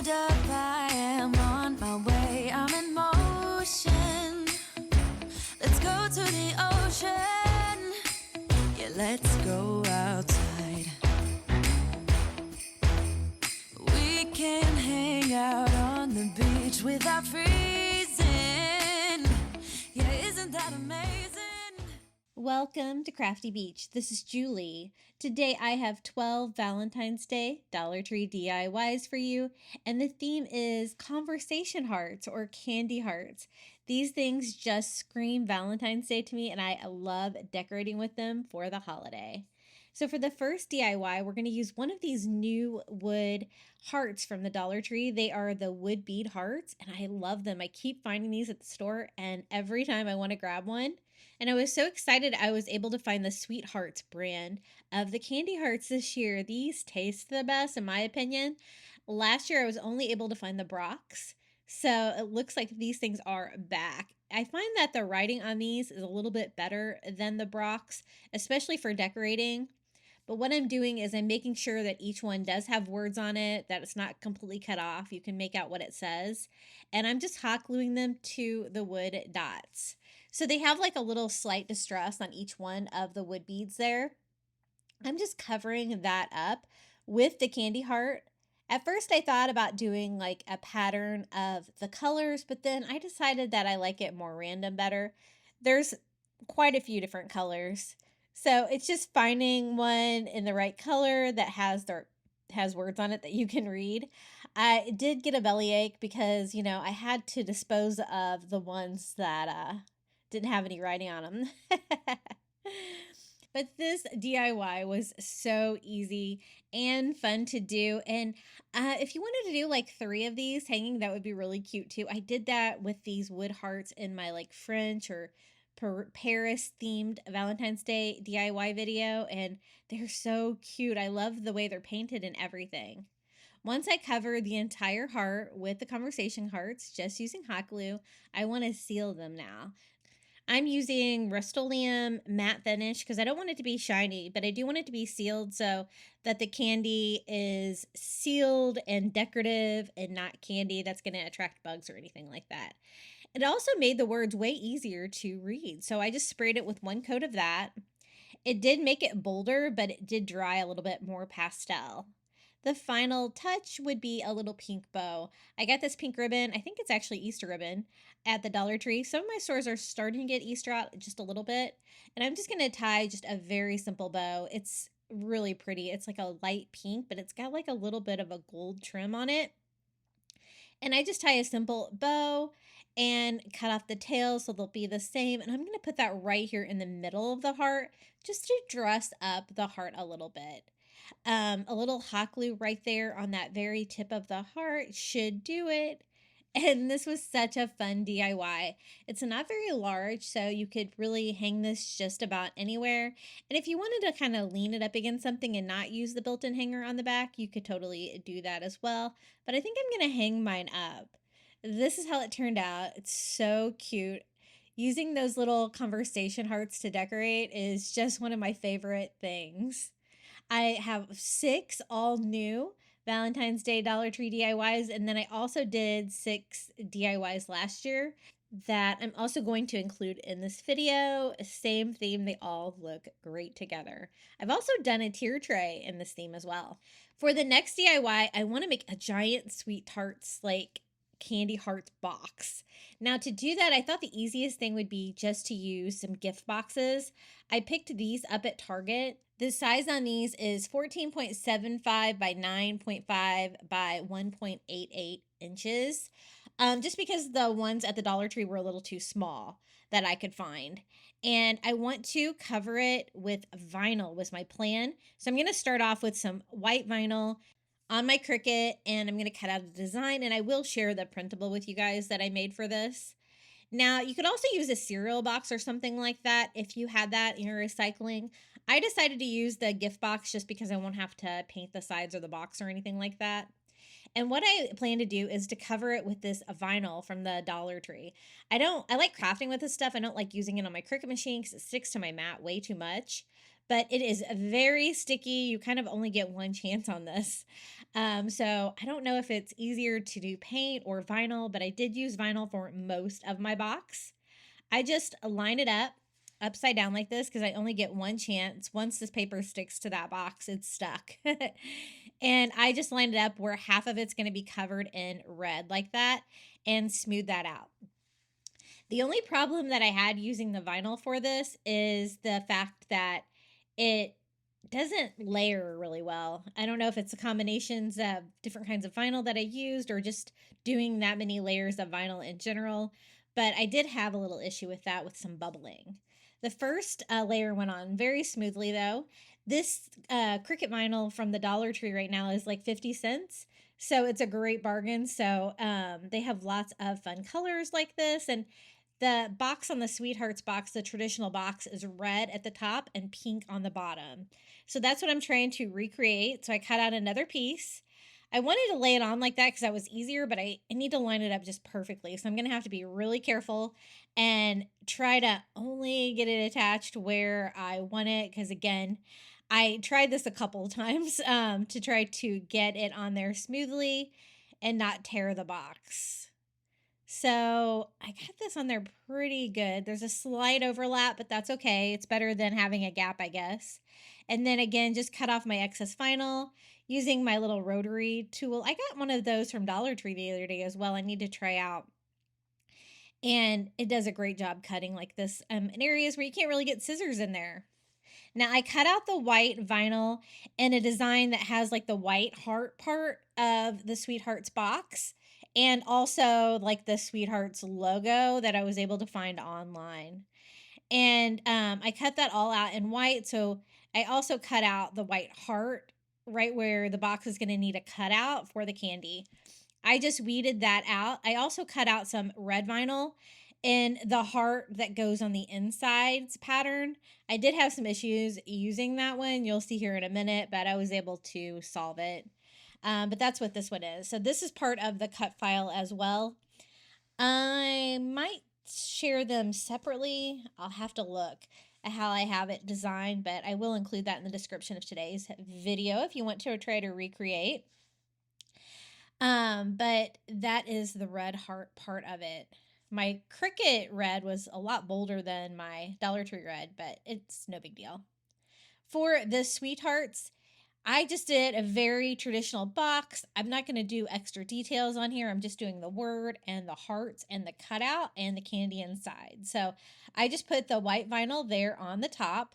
hold up, I am on my way. I'm in motion. Let's go to the ocean. Yeah, let's go outside. We can hang out on the beach without freezing. Yeah, isn't that amazing? Welcome to Crafty Beach. This is Julie. Today I have 12 Valentine's Day Dollar Tree DIYs for you, and the theme is conversation hearts or candy hearts. These things just scream Valentine's Day to me, and I love decorating with them for the holiday. So for the first DIY, we're going to use one of these new wood hearts from the Dollar Tree. They are the wood bead hearts, and I love them. I keep finding these at the store, and every time I want to grab one. And I was so excited I was able to find the Sweethearts brand of the candy hearts this year. These taste the best, in my opinion. Last year, I was only able to find the Brocs. So it looks like these things are back. I find that the writing on these is a little bit better than the Brocs, especially for decorating. But what I'm doing is I'm making sure that each one does have words on it, that it's not completely cut off. You can make out what it says. And I'm just hot gluing them to the wood dots. So they have like a little slight distress on each one of the wood beads there. I'm just covering that up with the candy heart. At first I thought about doing like a pattern of the colors, but then I decided that I like it more random better. There's quite a few different colors. So it's just finding one in the right color that has words on it that you can read. I did get a bellyache because, I had to dispose of the ones that didn't have any writing on them. But this DIY was so easy and fun to do. And if you wanted to do like 3 of these hanging, that would be really cute too. I did that with these wood hearts in my like French or Paris themed Valentine's Day DIY video, and they're so cute. I love the way they're painted and everything. Once I cover the entire heart with the conversation hearts, just using hot glue, I want to seal them now. I'm using Rust-Oleum matte finish because I don't want it to be shiny, but I do want it to be sealed so that the candy is sealed and decorative and not candy that's going to attract bugs or anything like that. It also made the words way easier to read. So I just sprayed it with one coat of that. It did make it bolder, but it did dry a little bit more pastel. The final touch would be a little pink bow. I got this pink ribbon, I think it's actually Easter ribbon, at the Dollar Tree. Some of my stores are starting to get Easter out just a little bit. And I'm just going to tie just a very simple bow. It's really pretty. It's like a light pink, but it's got like a little bit of a gold trim on it. And I just tie a simple bow and cut off the tails so they'll be the same. And I'm going to put that right here in the middle of the heart just to dress up the heart a little bit. A little hot glue right there on that very tip of the heart should do it. And this was such a fun DIY. It's not very large, so you could really hang this just about anywhere. And if you wanted to kind of lean it up against something and not use the built-in hanger on the back, you could totally do that as well. But I think I'm going to hang mine up. This is how it turned out. It's so cute. Using those little conversation hearts to decorate is just one of my favorite things. I have 6 all new Valentine's Day Dollar Tree DIYs, and then I also did 6 DIYs last year that I'm also going to include in this video. Same theme, they all look great together. I've also done a tier tray in this theme as well. For the next DIY, I want to make a giant sweet tarts like candy hearts box. Now to do that, I thought the easiest thing would be just to use some gift boxes. I picked these up at Target. The size on these is 14.75 by 9.5 by 1.88 inches. Just because the ones at the Dollar Tree were a little too small that I could find. And I want to cover it with vinyl was my plan. So I'm going to start off with some white vinyl on my Cricut, and I'm going to cut out a design, and I will share the printable with you guys that I made for this. Now, you could also use a cereal box or something like that if you had that in your recycling. I decided to use the gift box just because I won't have to paint the sides of the box or anything like that. And what I plan to do is to cover it with this vinyl from the Dollar Tree. I like crafting with this stuff. I don't like using it on my Cricut machine because it sticks to my mat way too much. but it is very sticky. You kind of only get one chance on this. So I don't know if it's easier to do paint or vinyl, but I did use vinyl for most of my box. I just line it up upside down like this because I only get one chance. Once this paper sticks to that box, it's stuck. And I just line it up where half of it's going to be covered in red like that and smooth that out. The only problem that I had using the vinyl for this is the fact that it doesn't layer really well. I don't know if it's the combinations of different kinds of vinyl that I used or just doing that many layers of vinyl in general, but I did have a little issue with that with some bubbling. The first layer went on very smoothly though. This Cricut vinyl from the Dollar Tree right now is like 50 cents. So it's a great bargain. So they have lots of fun colors like this. And the box on the Sweethearts box, the traditional box, is red at the top and pink on the bottom. So that's what I'm trying to recreate. So I cut out another piece. I wanted to lay it on like that because that was easier, but I need to line it up just perfectly. So I'm going to have to be really careful and try to only get it attached where I want it. Because again, I tried this a couple of times to try to get it on there smoothly and not tear the box. So I got this on there pretty good. There's a slight overlap, but that's okay. It's better than having a gap, I guess. And then again, just cut off my excess vinyl using my little rotary tool. I got one of those from Dollar Tree the other day as well. I need to try out. And it does a great job cutting like this in areas where you can't really get scissors in there. Now I cut out the white vinyl in a design that has like the white heart part of the Sweethearts box and also like the Sweethearts logo that I was able to find online. And I cut that all out in white. So I also cut out the white heart right where the box is going to need a cutout for the candy. I just weeded that out. I also cut out some red vinyl in the heart that goes on the insides pattern. I did have some issues using that one. You'll see here in a minute, but I was able to solve it. But that's what this one is. So this is part of the cut file as well. I might share them separately. I'll have to look at how I have it designed, but I will include that in the description of today's video if you want to try to recreate. But that is the red heart part of it. My Cricut red was a lot bolder than my Dollar Tree red, but it's no big deal. For the Sweethearts, I just did a very traditional box. I'm not going to do extra details on here. I'm just doing the word and the hearts and the cutout and the candy inside. So I just put the white vinyl there on the top.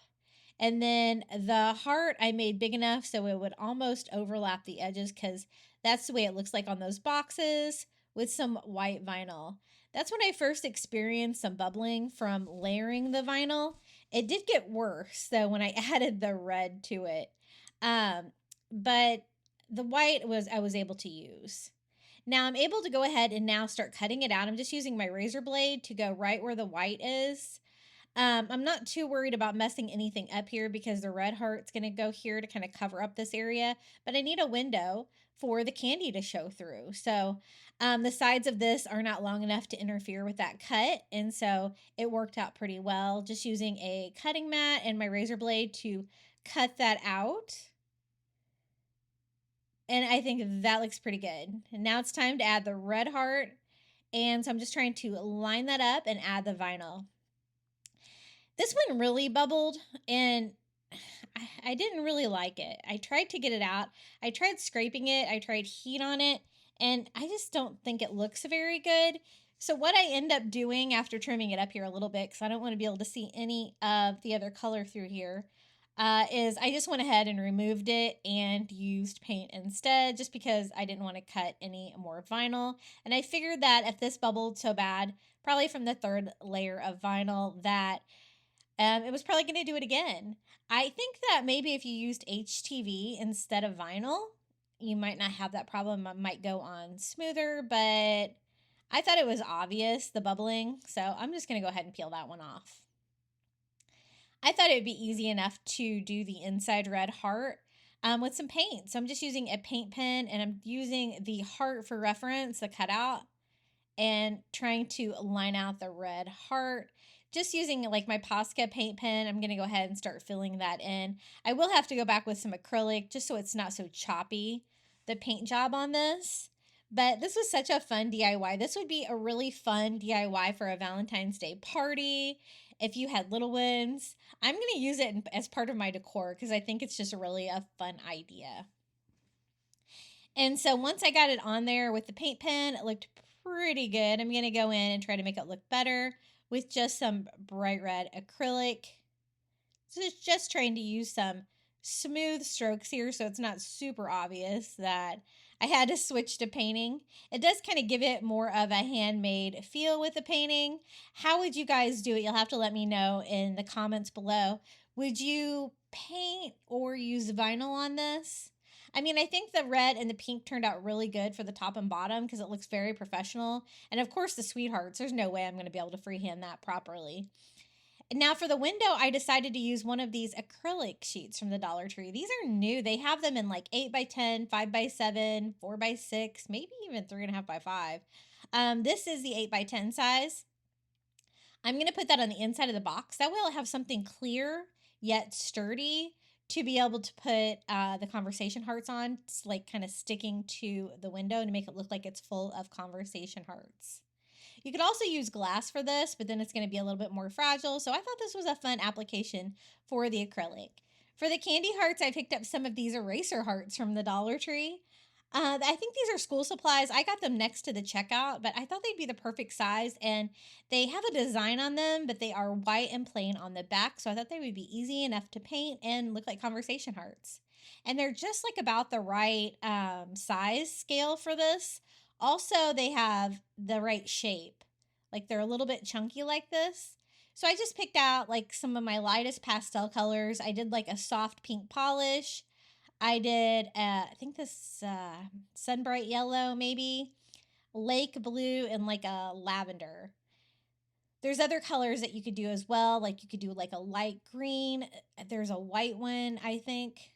And then the heart I made big enough so it would almost overlap the edges because that's the way it looks like on those boxes with some white vinyl. That's when I first experienced some bubbling from layering the vinyl. It did get worse though when I added the red to it. But the white I was able to use. Now I'm able to go ahead and now start cutting it out. I'm just using my razor blade to go right where the white is. I'm not too worried about messing anything up here because the red heart's going to go here to kind of cover up this area, but I need a window for the candy to show through. So the sides of this are not long enough to interfere with that cut, and so it worked out pretty well just using a cutting mat and my razor blade to cut that out. And I think that looks pretty good. And now it's time to add the red heart, and so I'm just trying to line that up and add the vinyl. This one really bubbled and I didn't really like it. I tried to get it out. I tried scraping it. I tried heat on it, and I just don't think it looks very good. So what I end up doing after trimming it up here a little bit, because I don't want to be able to see any of the other color through here, is I just went ahead and removed it and used paint instead, just because I didn't want to cut any more vinyl. And I figured that if this bubbled so bad, probably from the third layer of vinyl, that it was probably going to do it again. I think that maybe if you used HTV instead of vinyl, you might not have that problem. It might go on smoother, but I thought it was obvious, the bubbling, so I'm just going to go ahead and peel that one off. I thought it would be easy enough to do the inside red heart with some paint. So I'm just using a paint pen, and I'm using the heart for reference, the cutout, and trying to line out the red heart. just using like my Posca paint pen, I'm going to go ahead and start filling that in. I will have to go back with some acrylic just so it's not so choppy, the paint job on this. But this was such a fun DIY. This would be a really fun DIY for a Valentine's Day party. If you had little ones, I'm going to use it as part of my decor because I think it's just really a fun idea. And so once I got it on there with the paint pen, it looked pretty good. I'm going to go in and try to make it look better with just some bright red acrylic. So it's just trying to use some smooth strokes here so it's not super obvious that I had to switch to painting. It does kind of give it more of a handmade feel with the painting. How would you guys do it? You'll have to let me know in the comments below. Would you paint or use vinyl on this? I mean, I think the red and the pink turned out really good for the top and bottom because it looks very professional. And of course, the sweethearts, there's no way I'm going to be able to freehand that properly. And now for the window, I decided to use one of these acrylic sheets from the Dollar Tree. These are new. They have them in like 8x10, 5x7, 4x6, maybe even 3.5x5. This is the 8x10 size. I'm going to put that on the inside of the box. That way I'll have something clear yet sturdy to be able to put the conversation hearts on. It's like kind of sticking to the window to make it look like it's full of conversation hearts. You could also use glass for this, but then it's going to be a little bit more fragile. So I thought this was a fun application for the acrylic. For the candy hearts, I picked up some of these eraser hearts from the Dollar Tree. I think these are school supplies. I got them next to the checkout, but I thought they'd be the perfect size. And they have a design on them, but they are white and plain on the back. So I thought they would be easy enough to paint and look like conversation hearts. And they're just like about the right size scale for this. Also, they have the right shape. Like they're a little bit chunky like this. So I just picked out like some of my lightest pastel colors. I did like a soft pink polish. I did, I think this sunbright yellow, maybe lake blue, and like a lavender. There's other colors that you could do as well. Like you could do like a light green. There's a white one, I think.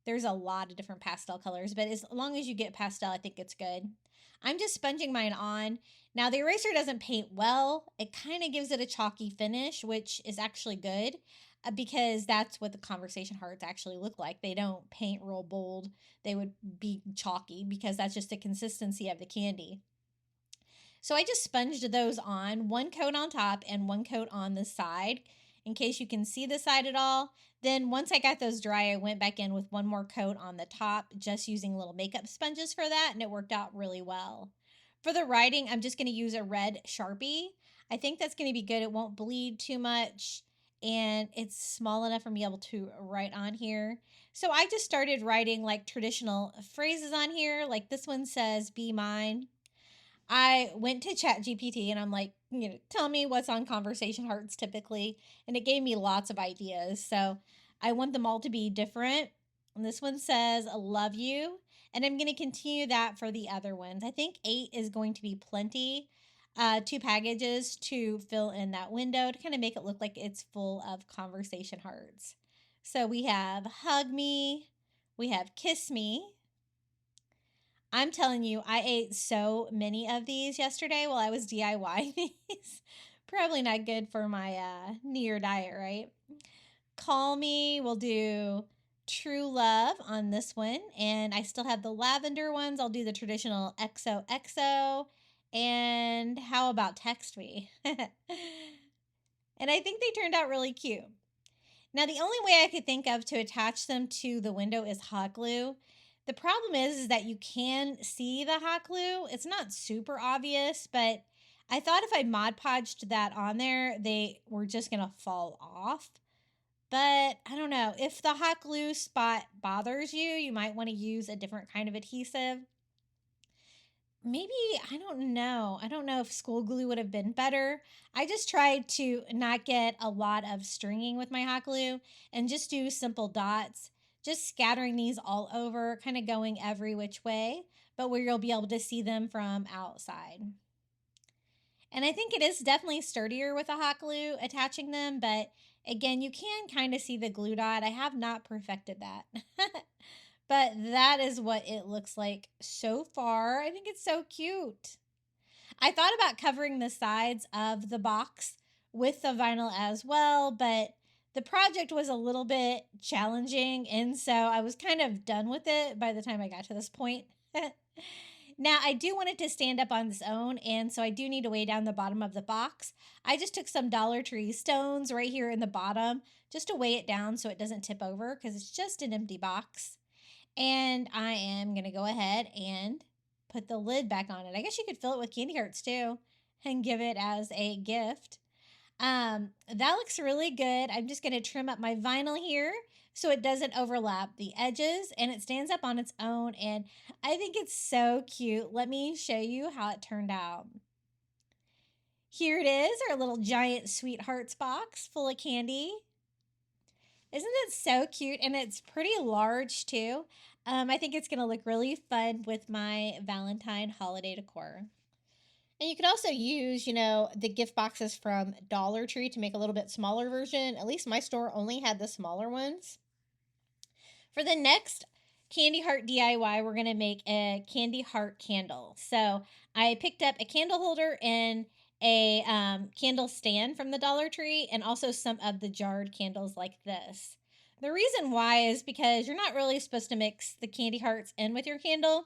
There's a lot of different pastel colors, but as long as you get pastel, I think it's good. I'm just sponging mine on. Now, the eraser doesn't paint well. It kind of gives it a chalky finish, which is actually good because that's what the conversation hearts actually look like. They don't paint real bold. They would be chalky because that's just the consistency of the candy. So I just sponged those on, one coat on top and one coat on the side in case you can see the side at all. Then once I got those dry, I went back in with one more coat on the top, just using little makeup sponges for that, and it worked out really well. For the writing, I'm just going to use a red Sharpie. I think that's going to be good. It won't bleed too much, and it's small enough for me able to write on here. So I just started writing like traditional phrases on here. Like this one says, "Be mine." I went to ChatGPT and I'm like, tell me what's on conversation hearts typically. And it gave me lots of ideas. So I want them all to be different. And this one says, "I love you." And I'm going to continue that for the other ones. I think 8 is going to be plenty. 2 packages to fill in that window to kind of make it look like it's full of conversation hearts. So we have hug me. We have kiss me. I'm telling you, I ate so many of these yesterday while I was DIYing these. Probably not good for my New Year diet, right? Call me. We'll do true love on this one. And I still have the lavender ones. I'll do the traditional XOXO. And how about text me? And I think they turned out really cute. Now, the only way I could think of to attach them to the window is hot glue. The problem is that you can see the hot glue. It's not super obvious, but I thought if I Mod Podged that on there, they were just going to fall off. But I don't know. If the hot glue spot bothers you, you might want to use a different kind of adhesive. Maybe, I don't know. I don't know if school glue would have been better. I just tried to not get a lot of stringing with my hot glue and just do simple dots, just scattering these all over, kind of going every which way, but where you'll be able to see them from outside. And I think it is definitely sturdier with a hot glue attaching them, but again, you can kind of see the glue dot. I have not perfected that. But that is what it looks like so far. I think it's so cute. I thought about covering the sides of the box with the vinyl as well, but the project was a little bit challenging, and so I was kind of done with it by the time I got to this point. Now, I do want it to stand up on its own, and so I do need to weigh down the bottom of the box. I just took some Dollar Tree stones right here in the bottom just to weigh it down so it doesn't tip over because it's just an empty box. And I am going to go ahead and put the lid back on it. I guess you could fill it with candy hearts too and give it as a gift. That looks really good. I'm just going to trim up my vinyl here so it doesn't overlap the edges and it stands up on its own. And I think it's so cute. Let me show you how it turned out. Here it is, our little giant sweethearts box full of candy. Isn't it so cute? And it's pretty large too. I think it's going to look really fun with my Valentine holiday decor. And you could also use, the gift boxes from Dollar Tree to make a little bit smaller version. At least my store only had the smaller ones. For the next candy heart DIY, we're going to make a candy heart candle. So I picked up a candle holder and a candle stand from the Dollar Tree and also some of the jarred candles like this. The reason why is because you're not really supposed to mix the candy hearts in with your candle.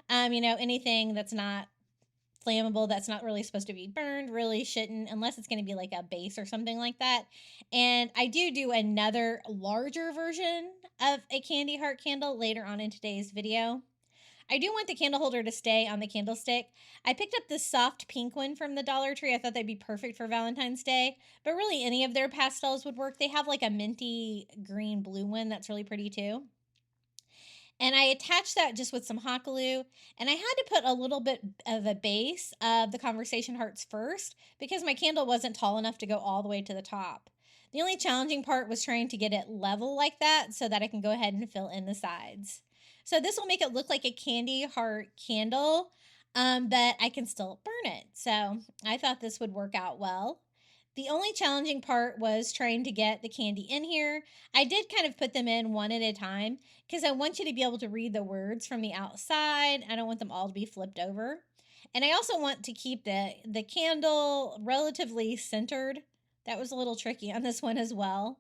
Anything that's not flammable, that's not really supposed to be burned, really shouldn't, unless it's going to be like a base or something like that. And I do another larger version of a candy heart candle later on in today's video. I do want the candle holder to stay on the candlestick. I picked up this soft pink one from the Dollar Tree. I thought that'd be perfect for Valentine's Day, but really any of their pastels would work. They have like a minty green blue one that's really pretty too. And I attached that just with some hot glue. And I had to put a little bit of a base of the Conversation Hearts first because my candle wasn't tall enough to go all the way to the top. The only challenging part was trying to get it level like that so that I can go ahead and fill in the sides. So this will make it look like a candy heart candle, but I can still burn it. So I thought this would work out well. The only challenging part was trying to get the candy in here. I did kind of put them in one at a time because I want you to be able to read the words from the outside. I don't want them all to be flipped over. And I also want to keep the candle relatively centered. That was a little tricky on this one as well.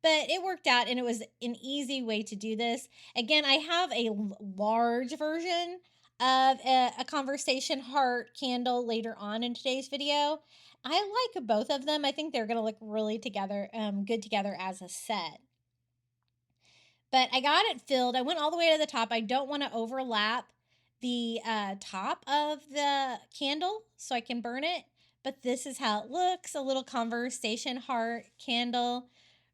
But it worked out and it was an easy way to do this. Again, I have a large version of a Conversation Heart candle later on in today's video. I like both of them. I think they're going to look really good together as a set. But I got it filled. I went all the way to the top. I don't want to overlap the top of the candle so I can burn it. But this is how it looks. A little Conversation Heart candle.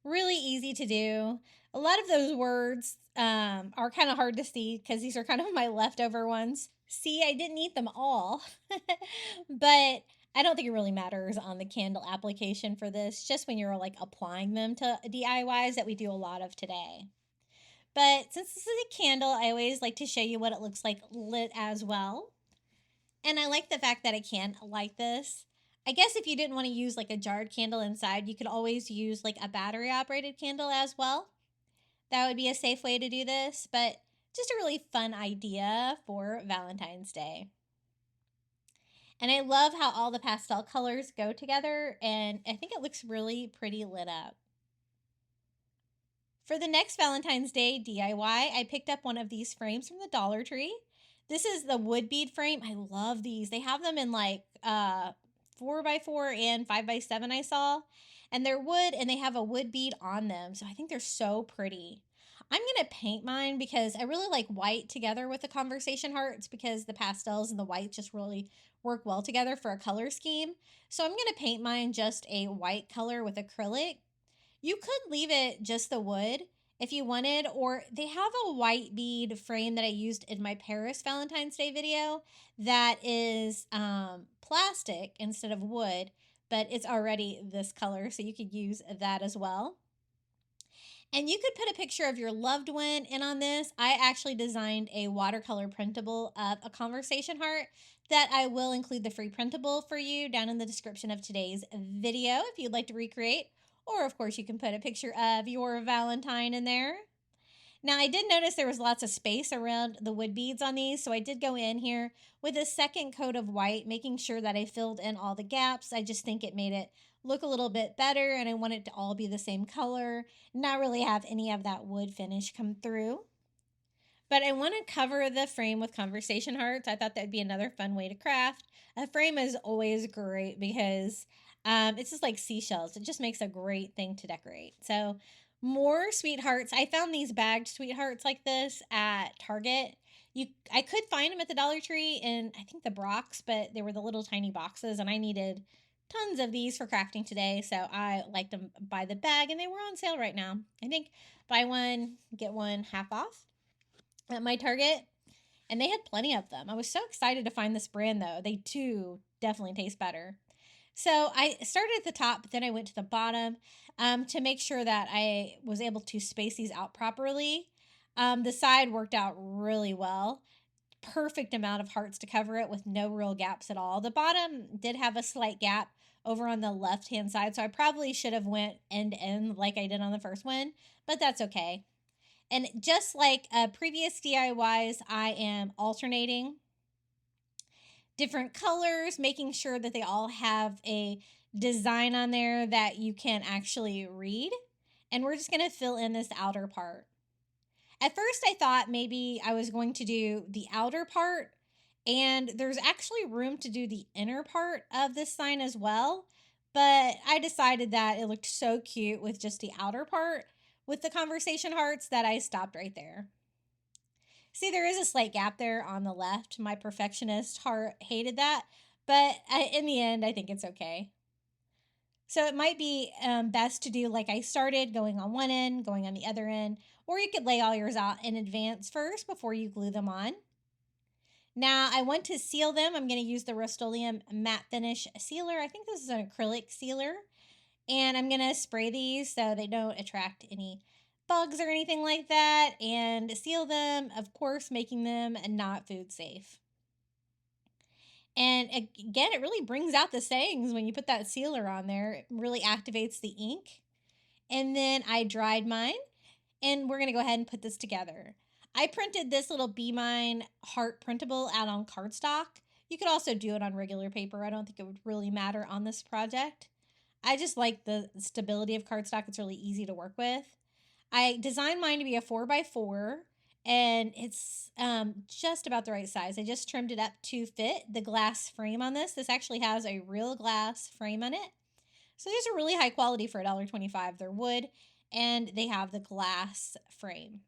Really easy to do. A lot of those words are kind of hard to see because these are kind of my leftover ones. See, I didn't eat them all. But I don't think it really matters on the candle application for this, just when you're like applying them to DIYs that we do a lot of today. But since this is a candle, I always like to show you what it looks like lit as well. And I like the fact that I can light this. I guess if you didn't want to use like a jarred candle inside, you could always use like a battery operated candle as well. That would be a safe way to do this, but just a really fun idea for Valentine's Day. And I love how all the pastel colors go together, and I think it looks really pretty lit up. For the next Valentine's Day DIY, I picked up one of these frames from the Dollar Tree. This is the wood bead frame. I love these. They have them in like 4x4 and 5x7 I saw. And they're wood and they have a wood bead on them. So I think they're so pretty. I'm going to paint mine because I really like white together with the Conversation Hearts because the pastels and the white just really work well together for a color scheme. So I'm going to paint mine just a white color with acrylic. You could leave it just the wood if you wanted, or they have a white bead frame that I used in my Paris Valentine's Day video that is plastic instead of wood, but it's already this color, so you could use that as well. And you could put a picture of your loved one in on this. I actually designed a watercolor printable of a Conversation Heart that I will include the free printable for you down in the description of today's video if you'd like to recreate. Or, of course, you can put a picture of your Valentine in there. Now, I did notice there was lots of space around the wood beads on these, so I did go in here with a second coat of white, making sure that I filled in all the gaps. I just think it made it look a little bit better, and I want it to all be the same color, not really have any of that wood finish come through. But I want to cover the frame with conversation hearts. I thought that'd be another fun way to craft. A frame is always great because it's just like seashells. It just makes a great thing to decorate. So more sweethearts. I found these bagged sweethearts like this at Target. I could find them at the Dollar Tree in I think the Brock's, but they were the little tiny boxes, and I needed tons of these for crafting today. So I liked them by the bag, and they were on sale right now. I think buy one get one half off at my Target, and they had plenty of them. I was so excited to find this brand though. They too definitely taste better. So I started at the top, but then I went to the bottom to make sure that I was able to space these out properly. The side worked out really well. Perfect amount of hearts to cover it with no real gaps at all. The bottom did have a slight gap over on the left hand side, so I probably should have went end to end like I did on the first one, but that's okay. And just like previous DIYs, I am alternating different colors, making sure that they all have a design on there that you can actually read. And we're just going to fill in this outer part. At first, I thought maybe I was going to do the outer part, and there's actually room to do the inner part of this sign as well. But I decided that it looked so cute with just the outer part with the conversation hearts that I stopped right there. See, there is a slight gap there on the left. My perfectionist heart hated that, but in the end, I think it's okay. So it might be best to do like I started, going on one end, going on the other end, or you could lay all yours out in advance first before you glue them on. Now I want to seal them. I'm going to use the Rust-Oleum matte finish sealer. I think this is an acrylic sealer. And I'm going to spray these so they don't attract any bugs or anything like that, and seal them, of course, making them not food safe. And again, it really brings out the sayings when you put that sealer on there. It really activates the ink. And then I dried mine, and we're going to go ahead and put this together. I printed this little Be Mine heart printable out on cardstock. You could also do it on regular paper. I don't think it would really matter on this project. I just like the stability of cardstock. It's really easy to work with. I designed mine to be a 4x4, and it's just about the right size. I just trimmed it up to fit the glass frame on this. This actually has a real glass frame on it. So these are really high quality for $1.25. They're wood, and they have the glass frame.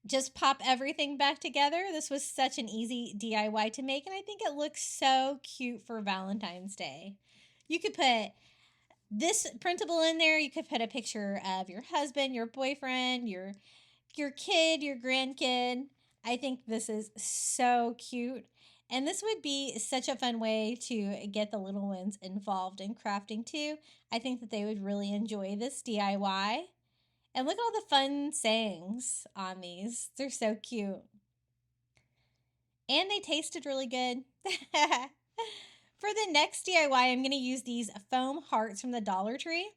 Just pop everything back together. This was such an easy DIY to make, and I think it looks so cute for Valentine's Day. You could put this printable in there. You could put a picture of your husband, your boyfriend, your kid, your grandkid. I think this is so cute. And this would be such a fun way to get the little ones involved in crafting too. I think that they would really enjoy this DIY. And look at all the fun sayings on these. They're so cute. And they tasted really good. For the next DIY, I'm going to use these foam hearts from the Dollar Tree.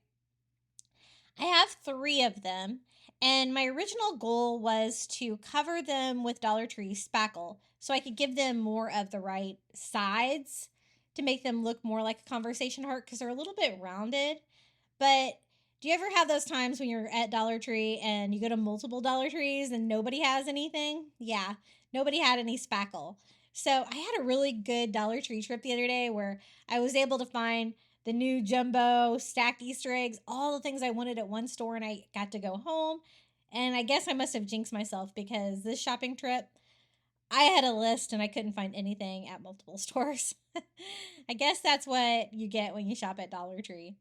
I have 3 of them, and my original goal was to cover them with Dollar Tree spackle so I could give them more of the right sides to make them look more like a conversation heart because they're a little bit rounded. But do you ever have those times when you're at Dollar Tree and you go to multiple Dollar Trees and nobody has anything? Yeah, nobody had any spackle. So I had a really good Dollar Tree trip the other day where I was able to find the new jumbo stacked Easter eggs, all the things I wanted at one store, and I got to go home. And I guess I must have jinxed myself because this shopping trip, I had a list and I couldn't find anything at multiple stores. I guess that's what you get when you shop at Dollar Tree.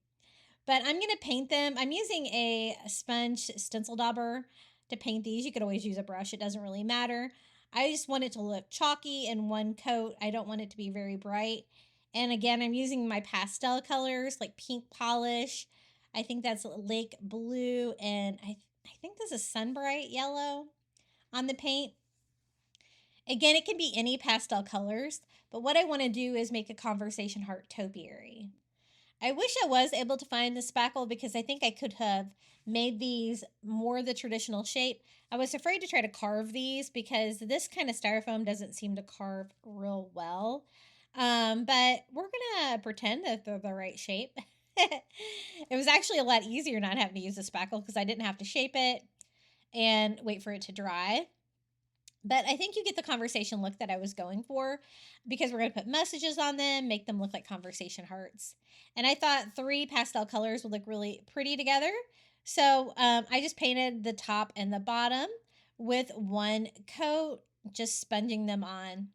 But I'm going to paint them. I'm using a sponge stencil dauber to paint these. You could always use a brush. It doesn't really matter. I just want it to look chalky in one coat. I don't want it to be very bright. And again, I'm using my pastel colors like pink polish. I think that's lake blue. And I think this is sunbright yellow on the paint. Again, it can be any pastel colors. But what I want to do is make a conversation heart topiary. I wish I was able to find the spackle because I think I could have made these more the traditional shape. I was afraid to try to carve these because this kind of styrofoam doesn't seem to carve real well. But we're going to pretend that they're the right shape. It was actually a lot easier not having to use a spackle because I didn't have to shape it and wait for it to dry. But I think you get the conversation look that I was going for because we're going to put messages on them, make them look like conversation hearts. And I thought 3 pastel colors would look really pretty together. So I just painted the top and the bottom with one coat, just sponging them on.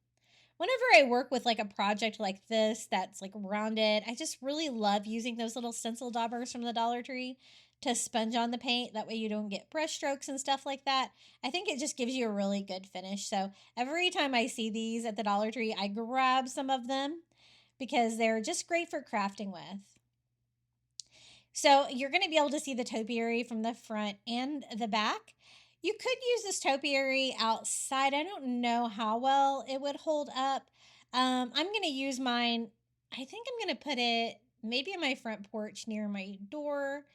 Whenever I work with like a project like this that's like rounded, I just really love using those little stencil daubers from the Dollar Tree to sponge on the paint. That way you don't get brush strokes and stuff like that. I think it just gives you a really good finish. So every time I see these at the Dollar Tree, I grab some of them because they're just great for crafting with. So you're going to be able to see the topiary from the front and the back. You could use this topiary outside. I don't know how well it would hold up. I'm going to use mine. I think I'm going to put it maybe in my front porch near my door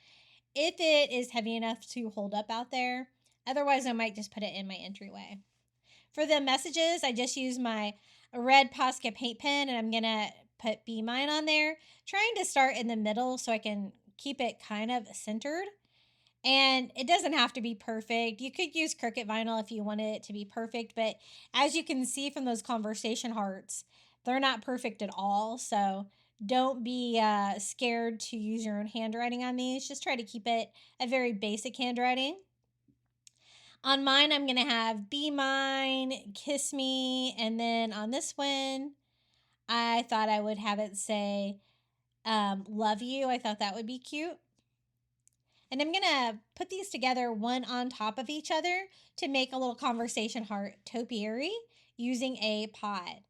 if it is heavy enough to hold up out there. Otherwise, I might just put it in my entryway. For the messages, I just use my red Posca paint pen and I'm going to put Be Mine on there, trying to start in the middle so I can keep it kind of centered. And it doesn't have to be perfect. You could use Cricut vinyl if you wanted it to be perfect, but as you can see from those conversation hearts, they're not perfect at all. So don't be scared to use your own handwriting on these. Just try to keep it a very basic handwriting. On mine, I'm going to have Be Mine, Kiss Me, and then on this one, I thought I would have it say Love You. I thought that would be cute. And I'm going to put these together one on top of each other to make a little conversation heart topiary using a pod.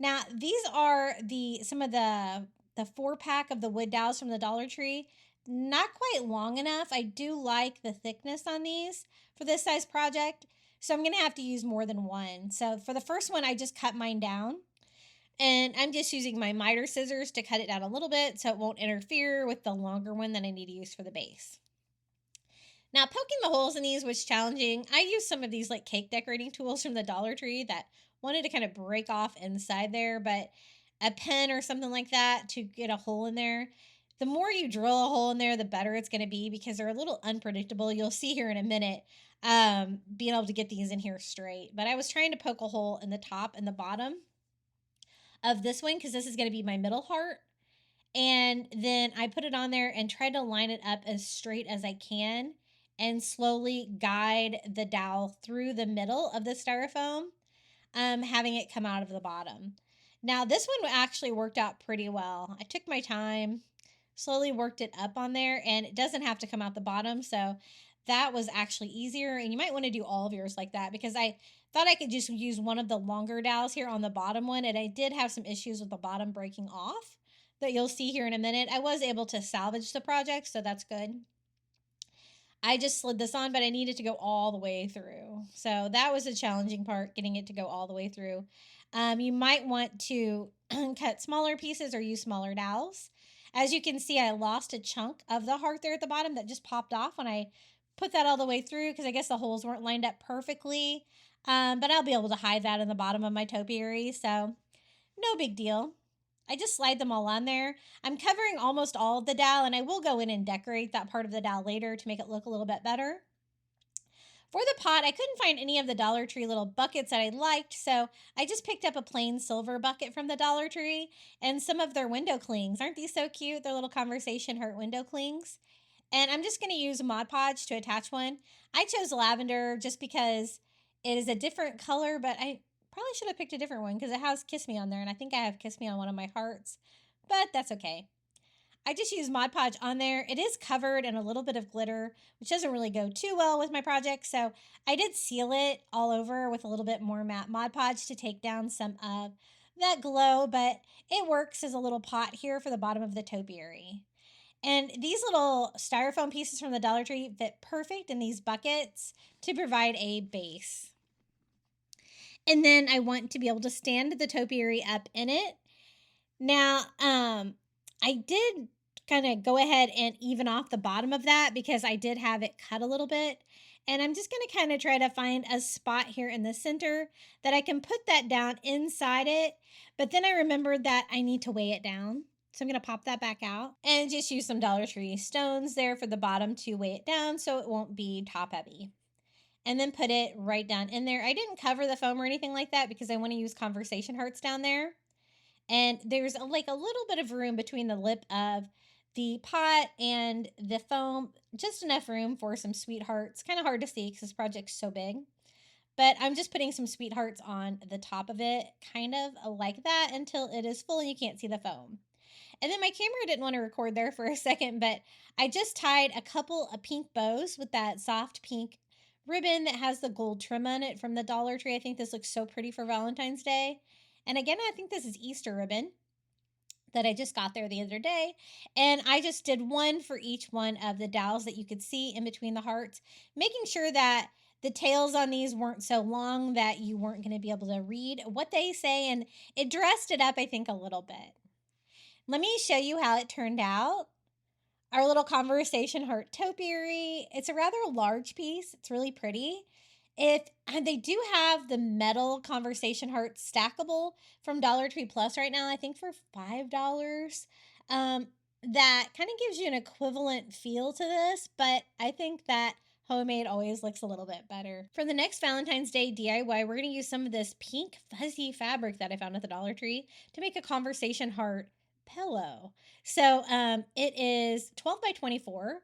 Now, these are some of the 4-pack of the wood dowels from the Dollar Tree. Not quite long enough. I do like the thickness on these for this size project. So I'm going to have to use more than one. So for the first one, I just cut mine down. And I'm just using my miter scissors to cut it down a little bit so it won't interfere with the longer one that I need to use for the base. Now, poking the holes in these was challenging. I used some of these like cake decorating tools from the Dollar Tree that wanted to kind of break off inside there, but a pen or something like that to get a hole in there. The more you drill a hole in there, the better it's going to be because they're a little unpredictable. You'll see here in a minute being able to get these in here straight. But I was trying to poke a hole in the top and the bottom of this one because this is going to be my middle heart. And then I put it on there and tried to line it up as straight as I can and slowly guide the dowel through the middle of the styrofoam, having it come out of the bottom. Now, this one actually worked out pretty well. I took my time, slowly worked it up on there, and it doesn't have to come out the bottom, so that was actually easier. And you might want to do all of yours like that because I thought I could just use one of the longer dowels here on the bottom one, and I did have some issues with the bottom breaking off that you'll see here in a minute. I was able to salvage the project, so that's good. I just slid this on, but I needed to go all the way through. So that was a challenging part, getting it to go all the way through. You might want to cut smaller pieces or use smaller dowels. As you can see, I lost a chunk of the heart there at the bottom that just popped off when I put that all the way through because I guess the holes weren't lined up perfectly. But I'll be able to hide that in the bottom of my topiary, so no big deal. I just slide them all on there. I'm covering almost all of the dowel, and I will go in and decorate that part of the dowel later to make it look a little bit better. For the pot, I couldn't find any of the Dollar Tree little buckets that I liked, so I just picked up a plain silver bucket from the Dollar Tree and some of their window clings. Aren't these so cute? They're little conversation heart window clings. And I'm just going to use Mod Podge to attach one. I chose lavender just because it is a different color, but I probably should have picked a different one because it has Kiss Me on there, and I think I have Kiss Me on one of my hearts, but that's okay. I just use Mod Podge on there. It is covered in a little bit of glitter, which doesn't really go too well with my project, so I did seal it all over with a little bit more matte Mod Podge to take down some of that glow, but it works as a little pot here for the bottom of the topiary. And these little styrofoam pieces from the Dollar Tree fit perfect in these buckets to provide a base. And then I want to be able to stand the topiary up in it. Now, I did kind of go ahead and even off the bottom of that because I did have it cut a little bit. And I'm just going to kind of try to find a spot here in the center that I can put that down inside it. But then I remembered that I need to weigh it down. So I'm going to pop that back out and just use some Dollar Tree stones there for the bottom to weigh it down so it won't be top heavy. And then put it right down in there. I didn't cover the foam or anything like that because I want to use conversation hearts down there. And there's like a little bit of room between the lip of the pot and the foam, just enough room for some sweethearts. Kind of hard to see because this project's so big. But I'm just putting some sweethearts on the top of it, kind of like that, until it is full and you can't see the foam. And then my camera didn't want to record there for a second, but I just tied a couple of pink bows with that soft pink ribbon that has the gold trim on it from the Dollar Tree. I think this looks so pretty for Valentine's Day. And again, I think this is Easter ribbon that I just got there the other day. And I just did one for each one of the dowels that you could see in between the hearts, making sure that the tails on these weren't so long that you weren't going to be able to read what they say. And it dressed it up, I think, a little bit. Let me show you how it turned out. Our little conversation heart topiary. It's a rather large piece. It's really pretty. And they do have the metal conversation heart stackable from Dollar Tree Plus right now, I think for $5. That kind of gives you an equivalent feel to this, but I think that homemade always looks a little bit better. For the next Valentine's Day DIY, we're going to use some of this pink fuzzy fabric that I found at the Dollar Tree to make a conversation heart pillow. So it is 12 by 24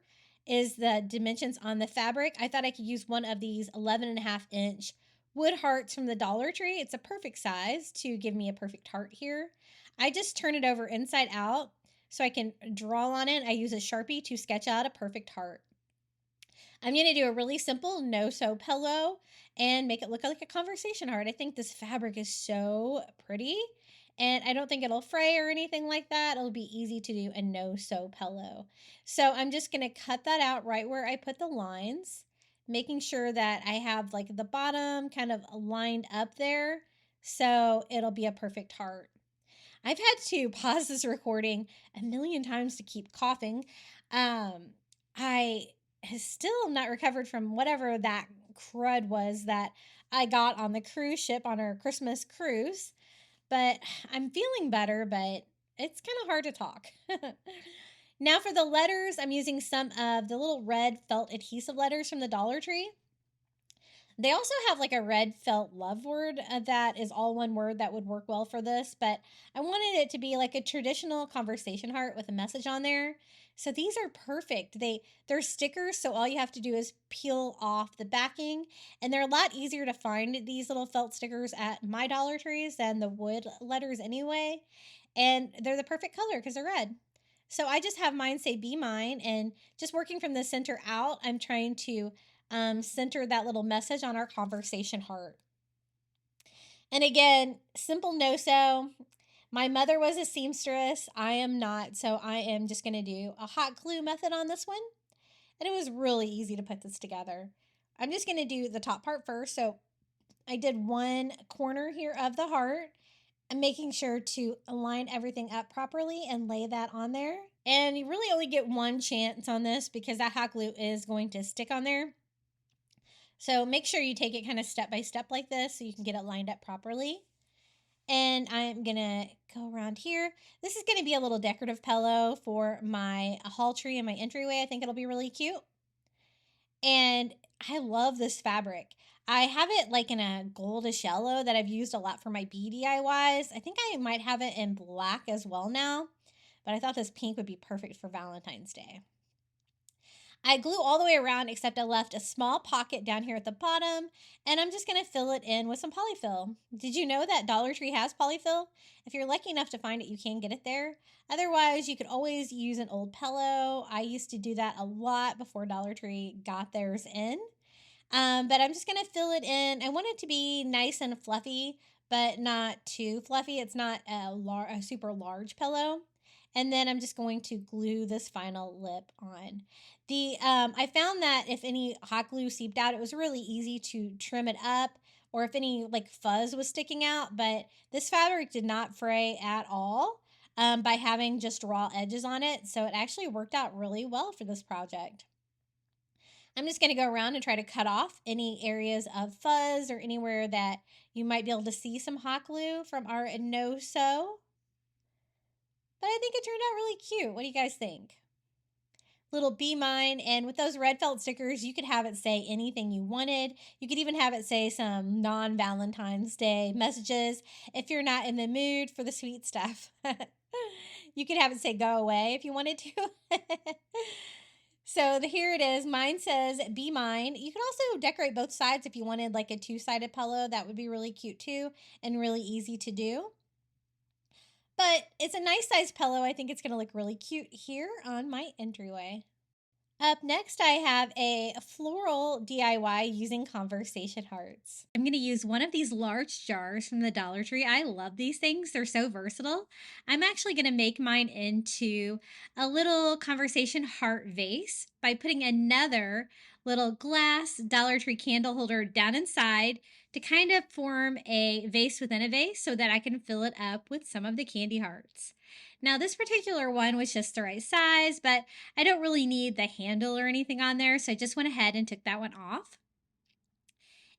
is the dimensions on the fabric. I thought I could use one of these 11.5-inch wood hearts from the Dollar Tree. It's a perfect size to give me a perfect heart here. I just turn it over inside out so I can draw on it. I use a Sharpie to sketch out a perfect heart. I'm going to do a really simple no-sew pillow and make it look like a conversation heart. I think this fabric is so pretty, and I don't think it'll fray or anything like that. It'll be easy to do a no-sew pillow. So I'm just going to cut that out right where I put the lines, making sure that I have like the bottom kind of lined up there so it'll be a perfect heart. I've had to pause this recording a million times to keep coughing. I still not recovered from whatever that crud was that I got on the cruise ship on our Christmas cruise. But I'm feeling better, but it's kind of hard to talk. Now for the letters, I'm using some of the little red felt adhesive letters from the Dollar Tree. They also have like a red felt love word that is all one word that would work well for this, but I wanted it to be like a traditional conversation heart with a message on there. So these are perfect. They're stickers, so all you have to do is peel off the backing, and they're a lot easier to find these little felt stickers at my Dollar Trees than the wood letters anyway. And they're the perfect color because they're red. So I just have mine say be mine, and just working from the center out, I'm trying to center that little message on our conversation heart. And again, simple no-sew. My mother was a seamstress. I am not, so I am just going to do a hot glue method on this one. And it was really easy to put this together. I'm just going to do the top part first. So I did one corner here of the heart. I'm making sure to align everything up properly and lay that on there. And you really only get one chance on this because that hot glue is going to stick on there. So make sure you take it kind of step by step like this so you can get it lined up properly. And I'm going to go around here. This is going to be a little decorative pillow for my hall tree and my entryway. I think it'll be really cute. And I love this fabric. I have it like in a goldish yellow that I've used a lot for my bead DIYs. I think I might have it in black as well now, but I thought this pink would be perfect for Valentine's Day. I glue all the way around except I left a small pocket down here at the bottom, and I'm just going to fill it in with some polyfil. Did you know that Dollar Tree has polyfil? If you're lucky enough to find it, you can get it there. Otherwise, you could always use an old pillow. I used to do that a lot before Dollar Tree got theirs in. But I'm just going to fill it in. I want it to be nice and fluffy, but not too fluffy. It's not a super large pillow. And then I'm just going to glue this final lip on. I found that if any hot glue seeped out, it was really easy to trim it up, or if any like fuzz was sticking out, but this fabric did not fray at all by having just raw edges on it. So it actually worked out really well for this project. I'm just going to go around and try to cut off any areas of fuzz or anywhere that you might be able to see some hot glue from our no-sew. but I think it turned out really cute. What do you guys think? Little Be Mine, and with those red felt stickers, you could have it say anything you wanted. You could even have it say some non Valentine's Day messages if you're not in the mood for the sweet stuff. You could have it say go away if you wanted to. So here it is. Mine says Be Mine. You can also decorate both sides if you wanted like a two-sided pillow. That would be really cute too and really easy to do. But it's a nice size pillow. I think it's going to look really cute here on my entryway. Up next, I have a floral DIY using conversation hearts. I'm going to use one of these large jars from the Dollar Tree. I love these things. They're so versatile. I'm actually going to make mine into a little conversation heart vase by putting another little glass Dollar Tree candle holder down inside to kind of form a vase within a vase so that I can fill it up with some of the candy hearts. Now, this particular one was just the right size, but I don't really need the handle or anything on there, so I just went ahead and took that one off.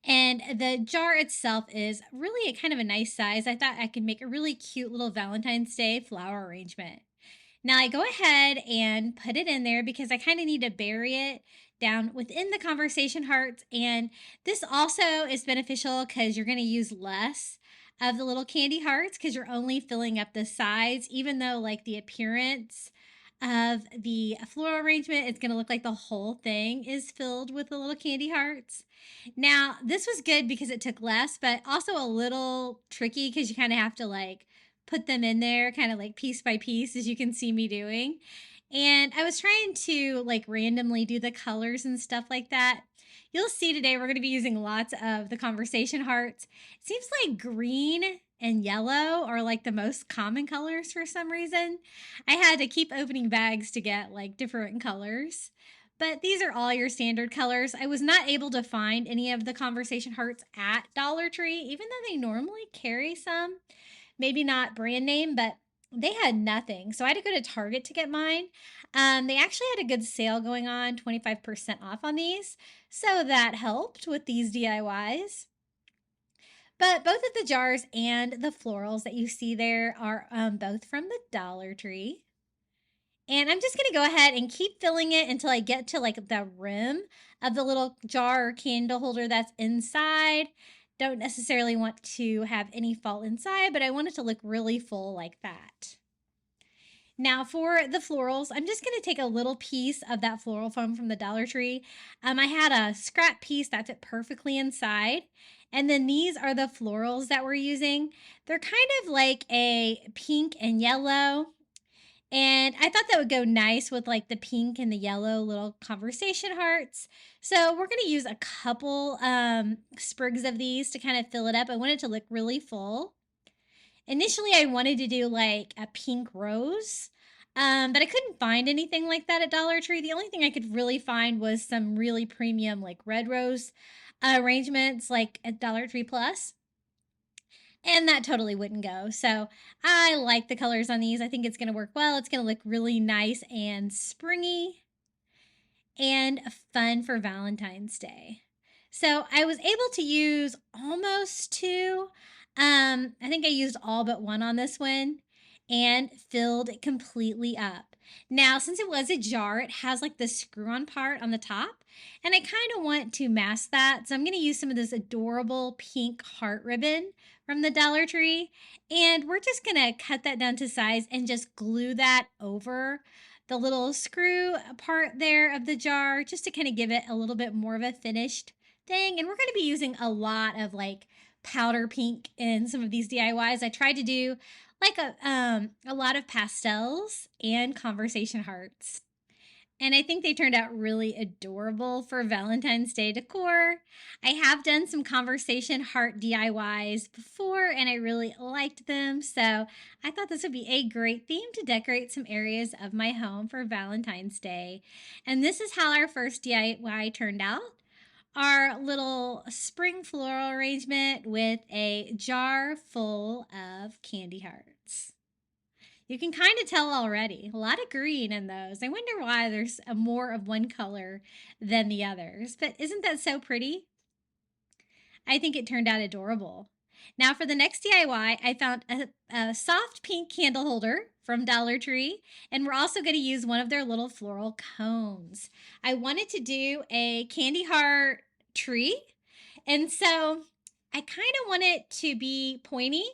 And the jar itself is really a kind of a nice size. I thought I could make a really cute little Valentine's Day flower arrangement. Now I go ahead and put it in there because I kind of need to bury it down within the conversation hearts. And this also is beneficial because you're going to use less of the little candy hearts because you're only filling up the sides, even though like the appearance of the floral arrangement is going to look like the whole thing is filled with the little candy hearts. Now, this was good because it took less, but also a little tricky because you kind of have to like put them in there kind of like piece by piece, as you can see me doing. And I was trying to like randomly do the colors and stuff like that. You'll see today we're going to be using lots of the conversation hearts. It seems like green and yellow are like the most common colors for some reason. I had to keep opening bags to get like different colors. But these are all your standard colors. I was not able to find any of the conversation hearts at Dollar Tree, even though they normally carry some. Maybe not brand name, but they had nothing. So I had to go to Target to get mine. They actually had a good sale going on, 25% off on these. So that helped with these DIYs. But both of the jars and the florals that you see there are both from the Dollar Tree. And I'm just going to go ahead and keep filling it until I get to like the rim of the little jar or candle holder that's inside. Don't necessarily want to have any fall inside, but I want it to look really full like that. Now for the florals, I'm just going to take a little piece of that floral foam from the Dollar Tree. I had a scrap piece that fit perfectly inside. And then these are the florals that we're using. They're kind of like a pink and yellow. And I thought that would go nice with like the pink and the yellow little conversation hearts. So we're going to use a couple sprigs of these to kind of fill it up. I want it to look really full. Initially, I wanted to do like a pink rose, but I couldn't find anything like that at Dollar Tree. The only thing I could really find was some really premium like red rose arrangements like at Dollar Tree Plus. And that totally wouldn't go. So I like the colors on these. I think it's going to work well. It's going to look really nice and springy and fun for Valentine's Day. So I was able to use almost two. I think I used all but one on this one and filled it completely up. Now, since it was a jar, it has like the screw-on part on the top, and I kind of want to mask that. So I'm going to use some of this adorable pink heart ribbon from the Dollar Tree, and we're just going to cut that down to size and just glue that over the little screw part there of the jar just to kind of give it a little bit more of a finished thing. And we're going to be using a lot of like powder pink in some of these DIYs. I tried to do like a lot of pastels and conversation hearts. And I think they turned out really adorable for Valentine's Day decor. I have done some conversation heart DIYs before and I really liked them. So I thought this would be a great theme to decorate some areas of my home for Valentine's Day. And this is how our first DIY turned out. Our little spring floral arrangement with a jar full of candy hearts. You can kind of tell already. A lot of green in those. I wonder why there's more of one color than the others. But isn't that so pretty? I think it turned out adorable. Now for the next DIY, I found a soft pink candle holder from Dollar Tree, and we're also going to use one of their little floral cones. I wanted to do a candy heart tree, and so I kind of want it to be pointy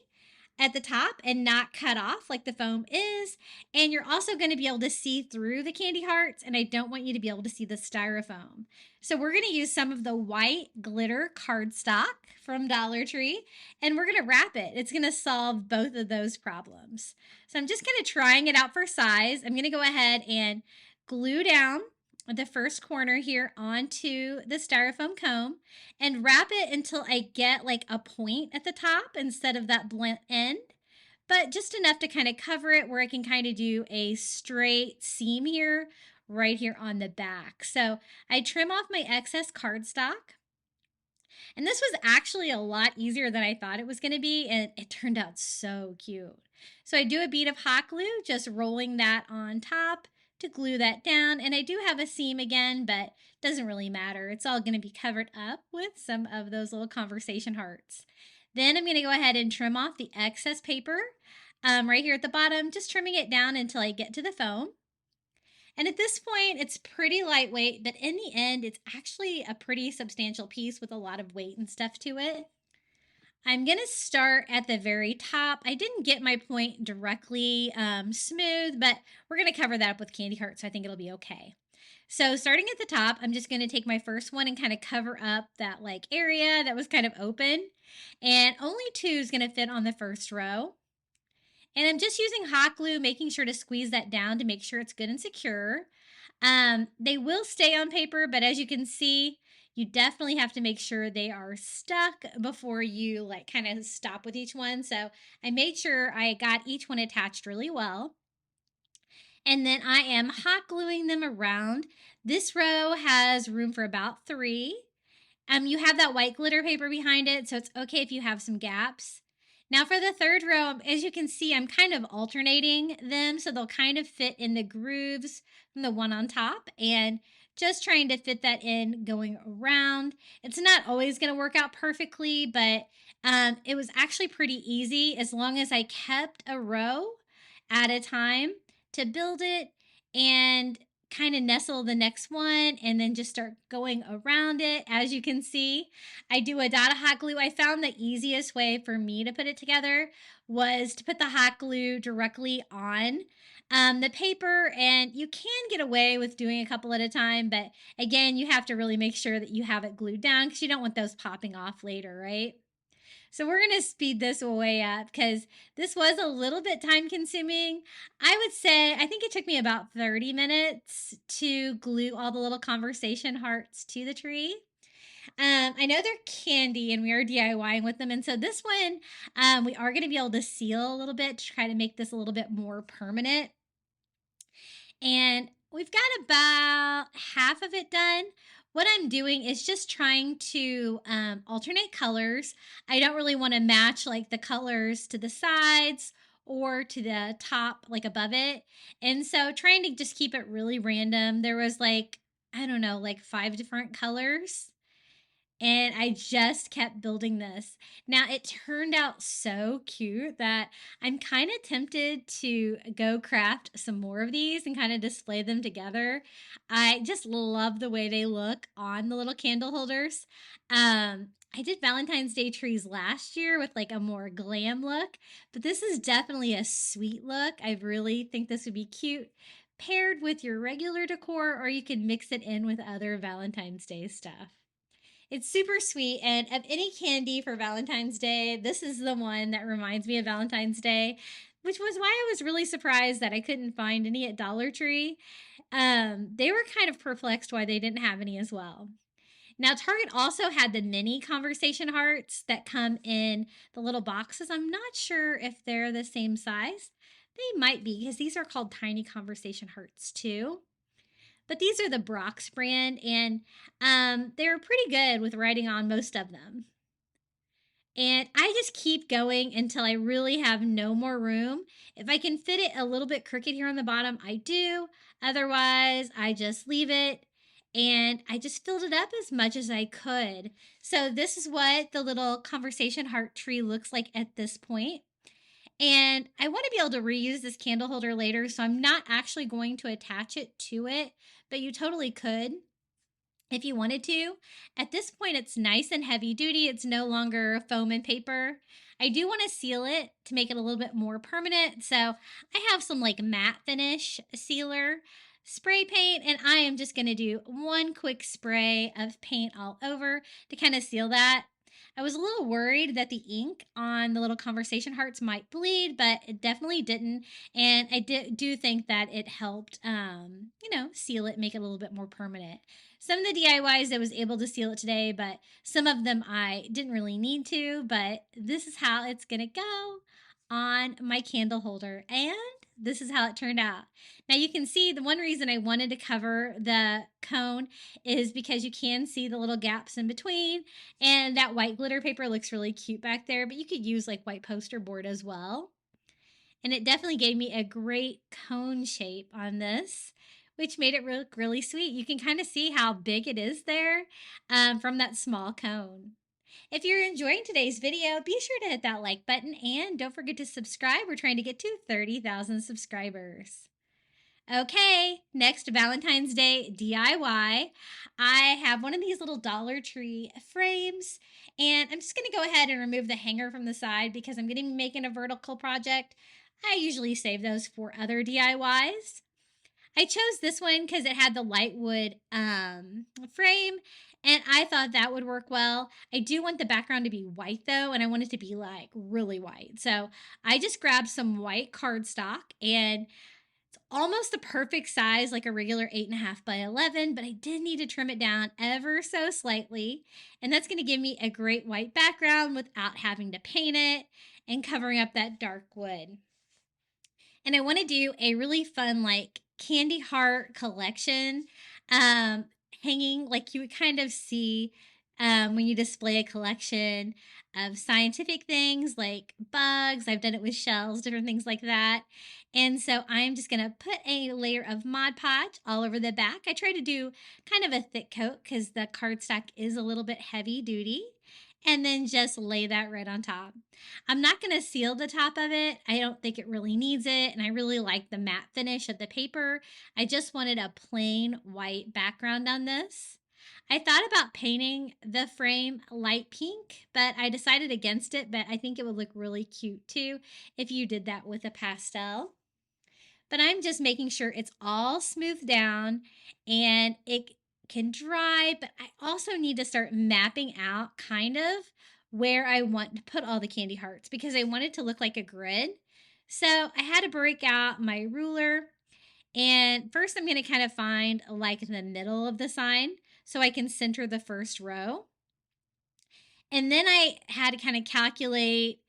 at the top and not cut off like the foam is. And you're also going to be able to see through the candy hearts, and I don't want you to be able to see the styrofoam. So we're going to use some of the white glitter cardstock from Dollar Tree, and we're going to wrap it. It's going to solve both of those problems. So I'm just kind of trying it out for size. I'm going to go ahead and glue down the first corner here onto the styrofoam comb and wrap it until I get like a point at the top instead of that blunt end, but just enough to kind of cover it where I can kind of do a straight seam here, right here on the back. So I trim off my excess cardstock. And this was actually a lot easier than I thought it was going to be, and it turned out so cute. So I do a bead of hot glue, just rolling that on top to glue that down. And I do have a seam again, but it doesn't really matter. It's all going to be covered up with some of those little conversation hearts. Then I'm going to go ahead and trim off the excess paper right here at the bottom, just trimming it down until I get to the foam. And at this point, it's pretty lightweight, but in the end, it's actually a pretty substantial piece with a lot of weight and stuff to it. I'm going to start at the very top. I didn't get my point directly smooth, but we're going to cover that up with candy hearts, so I think it'll be okay. So starting at the top, I'm just going to take my first one and kind of cover up that like area that was kind of open. And only 2 is going to fit on the first row. And I'm just using hot glue, making sure to squeeze that down to make sure it's good and secure. They will stay on paper, but as you can see, you definitely have to make sure they are stuck before you like kind of stop with each one. So I made sure I got each one attached really well. And then I am hot gluing them around. This row has room for about 3. You have that white glitter paper behind it, so it's okay if you have some gaps. Now for the third row, as you can see, I'm kind of alternating them so they'll kind of fit in the grooves from the one on top, and just trying to fit that in going around. It's not always going to work out perfectly, but it was actually pretty easy as long as I kept a row at a time to build it and kind of nestle the next one and then just start going around it. As you can see, I do a dot of hot glue. I found the easiest way for me to put it together was to put the hot glue directly on the paper, and you can get away with doing a couple at a time, but again, you have to really make sure that you have it glued down because you don't want those popping off later, right? So we're going to speed this way up because this was a little bit time consuming. I would say, I think it took me about 30 minutes to glue all the little conversation hearts to the tree. I know they're candy and we are DIYing with them. And so this one, we are going to be able to seal a little bit to try to make this a little bit more permanent. And we've got about half of it done. What I'm doing is just trying to alternate colors. I don't really want to match like the colors to the sides or to the top, like above it. And so trying to just keep it really random. There was like, I don't know, like 5 different colors. And I just kept building this. Now, it turned out so cute that I'm kind of tempted to go craft some more of these and kind of display them together. I just love the way they look on the little candle holders. I did Valentine's Day trees last year with like a more glam look, but this is definitely a sweet look. I really think this would be cute paired with your regular decor, or you could mix it in with other Valentine's Day stuff. It's super sweet, and of any candy for Valentine's Day, this is the one that reminds me of Valentine's Day, which was why I was really surprised that I couldn't find any at Dollar Tree. They were kind of perplexed why they didn't have any as well. Now, Target also had the mini conversation hearts that come in the little boxes. I'm not sure if they're the same size. They might be, because these are called tiny conversation hearts too. But these are the Brock's brand, and they're pretty good with writing on most of them. And I just keep going until I really have no more room. If I can fit it a little bit crooked here on the bottom, I do. Otherwise, I just leave it. and I just filled it up as much as I could. So this is what the little conversation heart tree looks like at this point. And I want to be able to reuse this candle holder later, so I'm not actually going to attach it to it, but you totally could if you wanted to. At this point, it's nice and heavy duty. It's no longer foam and paper. I do want to seal it to make it a little bit more permanent. So I have some like matte finish sealer spray paint, and I am just going to do one quick spray of paint all over to kind of seal that. I was a little worried that the ink on the little conversation hearts might bleed, but it definitely didn't. And I do think that it helped, seal it, make it a little bit more permanent. Some of the DIYs I was able to seal it today, but some of them I didn't really need to. But this is how it's going to go on my candle holder. And this is how it turned out. Now you can see the one reason I wanted to cover the cone is because you can see the little gaps in between, and that white glitter paper looks really cute back there, but you could use like white poster board as well. And it definitely gave me a great cone shape on this, which made it look really sweet. You can kind of see how big it is there from that small cone. If you're enjoying today's video, be sure to hit that like button and don't forget to subscribe. We're trying to get to 30,000 subscribers. Okay, next Valentine's Day DIY. I have one of these little Dollar Tree frames, and I'm just going to go ahead and remove the hanger from the side because I'm going to be making a vertical project. I usually save those for other DIYs. I chose this one because it had the light wood frame, and I thought that would work well. I do want the background to be white though, and I want it to be like really white. So I just grabbed some white cardstock, and it's almost the perfect size, like a regular 8.5 by 11, but I did need to trim it down ever so slightly. And that's going to give me a great white background without having to paint it and covering up that dark wood. And I want to do a really fun, like candy heart collection hanging, like you would kind of see when you display a collection of scientific things like bugs. I've done it with shells, different things like that. And so I'm just going to put a layer of Mod Podge all over the back. I try to do kind of a thick coat because the cardstock is a little bit heavy duty. And then just lay that right on top. I'm not going to seal the top of it. I don't think it really needs it. And I really like the matte finish of the paper. I just wanted a plain white background on this. I thought about painting the frame light pink, but I decided against it. But I think it would look really cute too if you did that with a pastel. But I'm just making sure it's all smoothed down and it can dry, but I also need to start mapping out kind of where I want to put all the candy hearts because I want it to look like a grid. So I had to break out my ruler, and first I'm going to kind of find like the middle of the sign so I can center the first row. And then I had to kind of calculate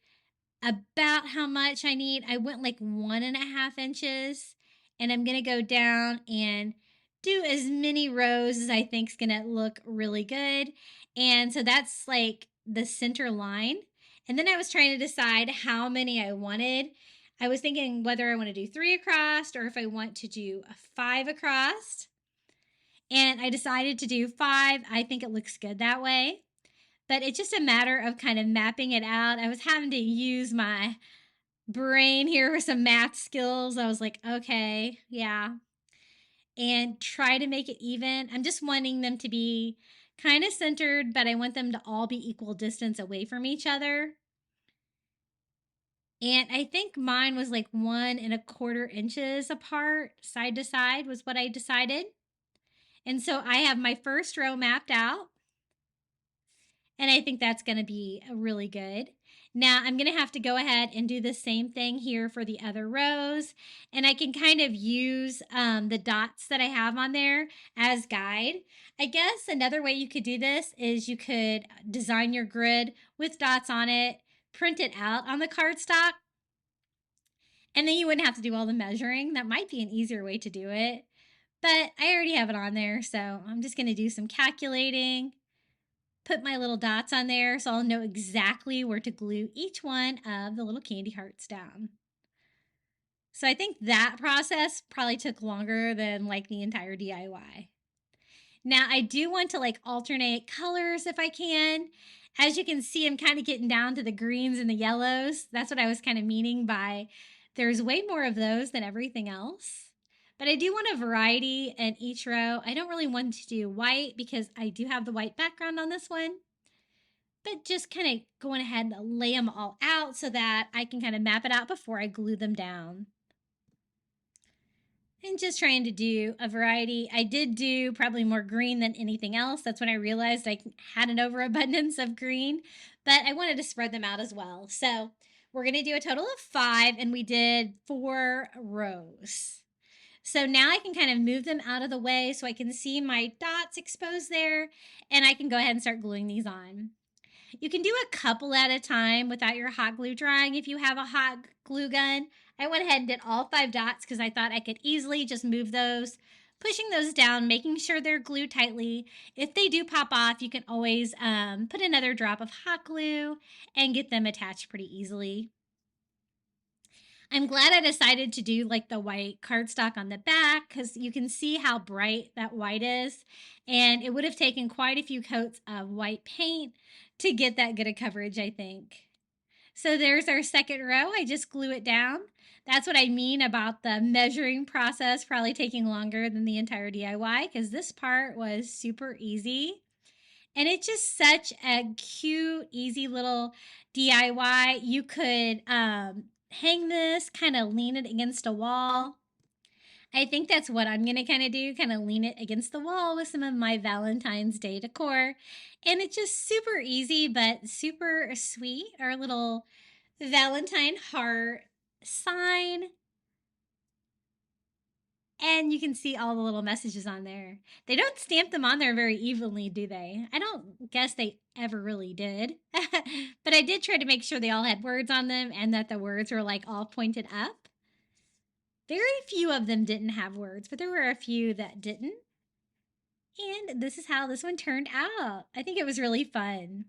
about how much I need. I went like 1.5 inches, and I'm going to go down and do as many rows as I think is going to look really good. And so that's like the center line. And then I was trying to decide how many I wanted. I was thinking whether I want to do 3 across or if I want to do a 5 across. And I decided to do 5. I think it looks good that way. But it's just a matter of kind of mapping it out. I was having to use my brain here for some math skills. I was like, okay, yeah. And try to make it even. I'm just wanting them to be kind of centered, but I want them to all be equal distance away from each other. And I think mine was like 1.25 inches apart, side to side was what I decided. And so I have my first row mapped out. And I think that's going to be really good. Now I'm going to have to go ahead and do the same thing here for the other rows. And I can kind of use the dots that I have on there as guide. I guess another way you could do this is you could design your grid with dots on it, print it out on the cardstock, and then you wouldn't have to do all the measuring. That might be an easier way to do it. But I already have it on there, so I'm just going to do some calculating. Put my little dots on there so I'll know exactly where to glue each one of the little candy hearts down. So I think that process probably took longer than like the entire DIY. Now I do want to like alternate colors if I can. As you can see, I'm kind of getting down to the greens and the yellows. That's what I was kind of meaning by there's way more of those than everything else. But I do want a variety in each row. I don't really want to do white because I do have the white background on this one. But just kind of going ahead and lay them all out so that I can kind of map it out before I glue them down. And just trying to do a variety. I did do probably more green than anything else. That's when I realized I had an overabundance of green, but I wanted to spread them out as well. So we're going to do a total of 5, and we did 4 rows. So now I can kind of move them out of the way so I can see my dots exposed there, and I can go ahead and start gluing these on. You can do a couple at a time without your hot glue drying if you have a hot glue gun. I went ahead and did all 5 dots because I thought I could easily just move those, pushing those down, making sure they're glued tightly. If they do pop off, you can always put another drop of hot glue and get them attached pretty easily. I'm glad I decided to do like the white cardstock on the back because you can see how bright that white is. And it would have taken quite a few coats of white paint to get that good a coverage, I think. So there's our second row. I just glue it down. That's what I mean about the measuring process probably taking longer than the entire DIY because this part was super easy. And it's just such a cute, easy little DIY. You could hang this, kind of lean it against a wall. I think that's what I'm going to kind of do, kind of lean it against the wall with some of my Valentine's Day decor. And it's just super easy, but super sweet. Our little Valentine heart sign. And you can see all the little messages on there. They don't stamp them on there very evenly, do they? I don't guess they ever really did. But I did try to make sure they all had words on them and that the words were like all pointed up. Very few of them didn't have words, but there were a few that didn't. And this is how this one turned out. I think it was really fun.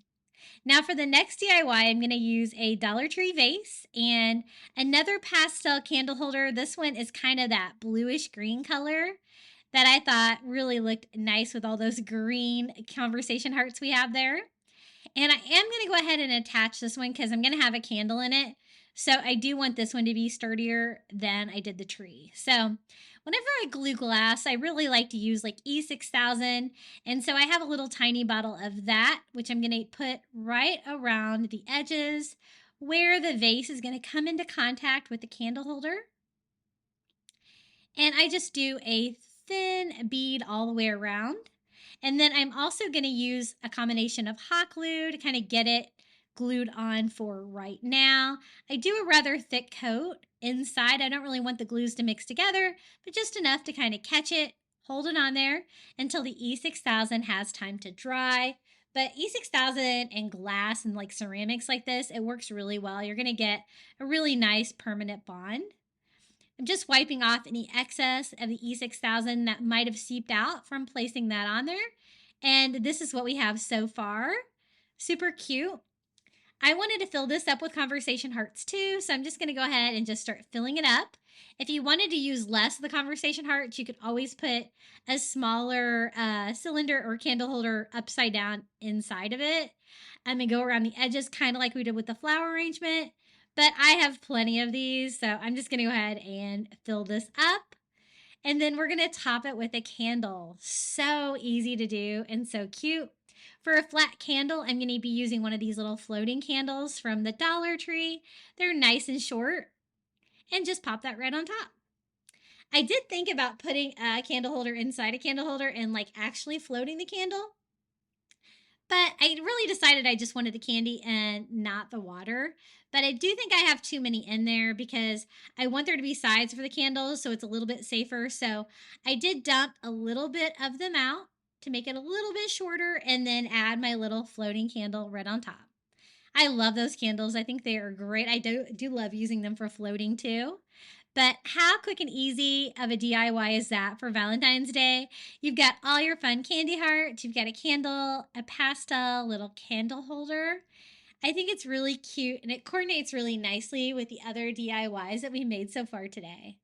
Now for the next DIY, I'm going to use a Dollar Tree vase and another pastel candle holder. This one is kind of that bluish green color that I thought really looked nice with all those green conversation hearts we have there. And I am going to go ahead and attach this one because I'm going to have a candle in it. So I do want this one to be sturdier than I did the tree. So whenever I glue glass, I really like to use like E6000. And so I have a little tiny bottle of that, which I'm going to put right around the edges where the vase is going to come into contact with the candle holder. And I just do a thin bead all the way around. And then I'm also going to use a combination of hot glue to kind of get it glued on for right now. I do a rather thick coat inside. I don't really want the glues to mix together, but just enough to kind of catch it, hold it on there until the E6000 has time to dry. But E6000 and glass and like ceramics like this, it works really well. You're going to get a really nice permanent bond. I'm just wiping off any excess of the E6000 that might have seeped out from placing that on there. And this is what we have so far. Super cute. I wanted to fill this up with conversation hearts too, so I'm just going to go ahead and just start filling it up. If you wanted to use less of the conversation hearts, you could always put a smaller cylinder or candle holder upside down inside of it. I'm going to go around the edges kind of like we did with the flower arrangement. But I have plenty of these, so I'm just going to go ahead and fill this up. And then we're going to top it with a candle. So easy to do and so cute. For a flat candle, I'm going to be using one of these little floating candles from the Dollar Tree. They're nice and short. And just pop that right on top. I did think about putting a candle holder inside a candle holder and like actually floating the candle. But I really decided I just wanted the candy and not the water. But I do think I have too many in there because I want there to be sides for the candles so it's a little bit safer. So I did dump a little bit of them out to make it a little bit shorter and then add my little floating candle right on top. I love those candles. I think they are great. I do love using them for floating too. But how quick and easy of a DIY is that for Valentine's Day? You've got all your fun candy hearts, you've got a candle, a pastel, little candle holder. I think it's really cute and it coordinates really nicely with the other DIYs that we made so far today.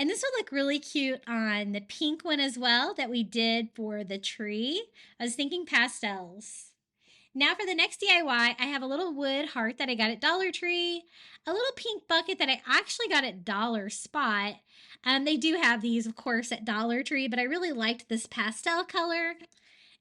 And this would look really cute on the pink one as well that we did for the tree. I was thinking pastels. Now for the next DIY, I have a little wood heart that I got at Dollar Tree, a little pink bucket that I actually got at Dollar Spot. They do have these, of course, at Dollar Tree, but I really liked this pastel color.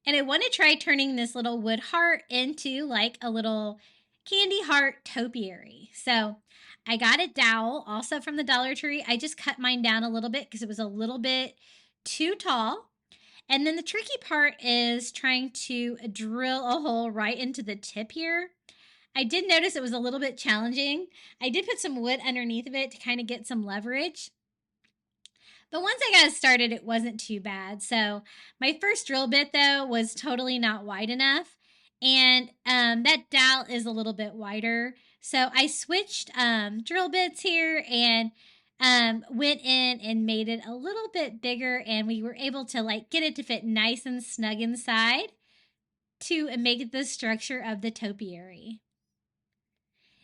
And I want to try turning this little wood heart into like a little candy heart topiary. So I got a dowel also from the Dollar Tree. I just cut mine down a little bit because it was a little bit too tall. And then the tricky part is trying to drill a hole right into the tip here. I did notice it was a little bit challenging. I did put some wood underneath of it to kind of get some leverage. But once I got it started, it wasn't too bad. So my first drill bit, though, was totally not wide enough. And that dowel is a little bit wider. So I switched drill bits here and went in and made it a little bit bigger. And we were able to like get it to fit nice and snug inside to make the structure of the topiary.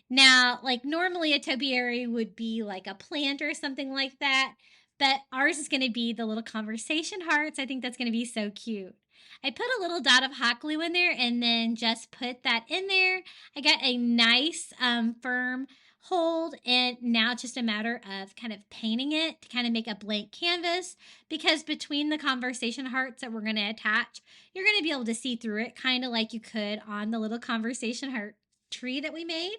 Now, like normally a topiary would be like a plant or something like that, but ours is going to be the little conversation hearts. I think that's going to be so cute. I put a little dot of hot glue in there and then just put that in there. I got a nice firm hold, and now it's just a matter of kind of painting it to kind of make a blank canvas, because between the conversation hearts that we're going to attach, you're going to be able to see through it kind of like you could on the little conversation heart tree that we made.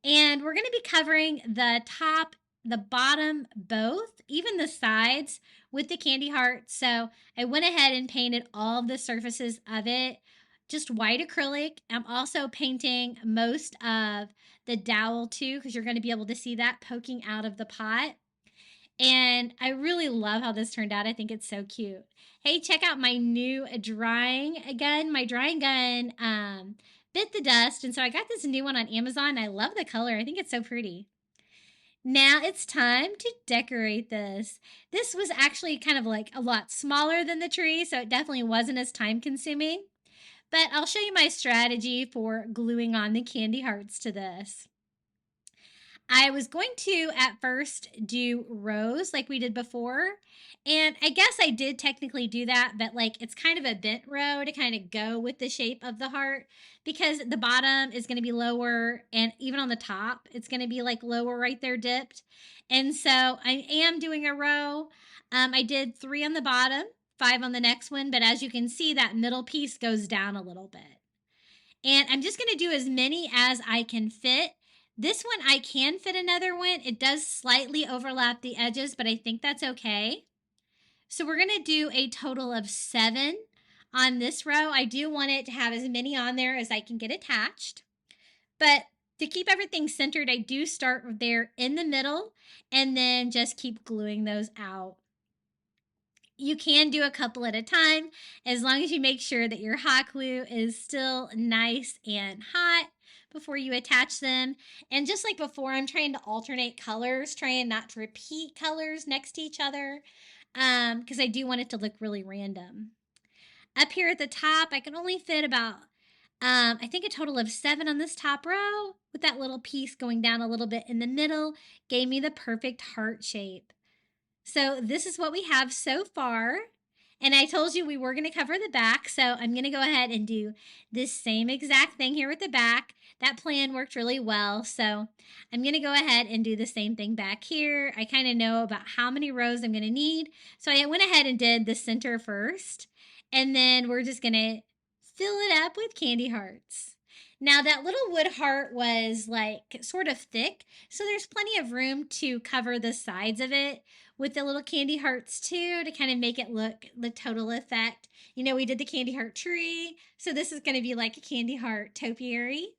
And we're going to be covering the top, the bottom, both, even the sides with the candy heart. So I went ahead and painted all of the surfaces of it, just white acrylic. I'm also painting most of the dowel too, because you're going to be able to see that poking out of the pot. And I really love how this turned out. I think it's so cute. Hey, check out my new drying gun. My drying gun bit the dust, and so I got this new one on Amazon. I love the color. I think it's so pretty. Now it's time to decorate this. This was actually kind of like a lot smaller than the tree, so it definitely wasn't as time consuming. But I'll show you my strategy for gluing on the candy hearts to this. I was going to at first do rows like we did before. And I guess I did technically do that, but like it's kind of a bent row to kind of go with the shape of the heart, because the bottom is going to be lower, and even on the top, it's going to be like lower right there dipped. And so I am doing a row. I did 3 on the bottom, 5 on the next one, but as you can see, that middle piece goes down a little bit. And I'm just going to do as many as I can fit. This one, I can fit another one. It does slightly overlap the edges, but I think that's okay. So we're going to do a total of 7 on this row. I do want it to have as many on there as I can get attached. But to keep everything centered, I do start there in the middle and then just keep gluing those out. You can do a couple at a time as long as you make sure that your hot glue is still nice and hot before you attach them. And just like before, I'm trying to alternate colors, trying not to repeat colors next to each other, because I do want it to look really random. Up here at the top, I can only fit about, I think a total of 7 on this top row, with that little piece going down a little bit in the middle, gave me the perfect heart shape. So this is what we have so far. And I told you we were going to cover the back, so I'm going to go ahead and do this same exact thing here with the back. That plan worked really well, so I'm going to go ahead and do the same thing back here. I kind of know about how many rows I'm going to need, so I went ahead and did the center first, and then we're just going to fill it up with candy hearts. Now that little wood heart was like sort of thick, so there's plenty of room to cover the sides of it with the little candy hearts too, to kind of make it look the total effect. You know, we did the candy heart tree, so this is going to be like a candy heart topiary.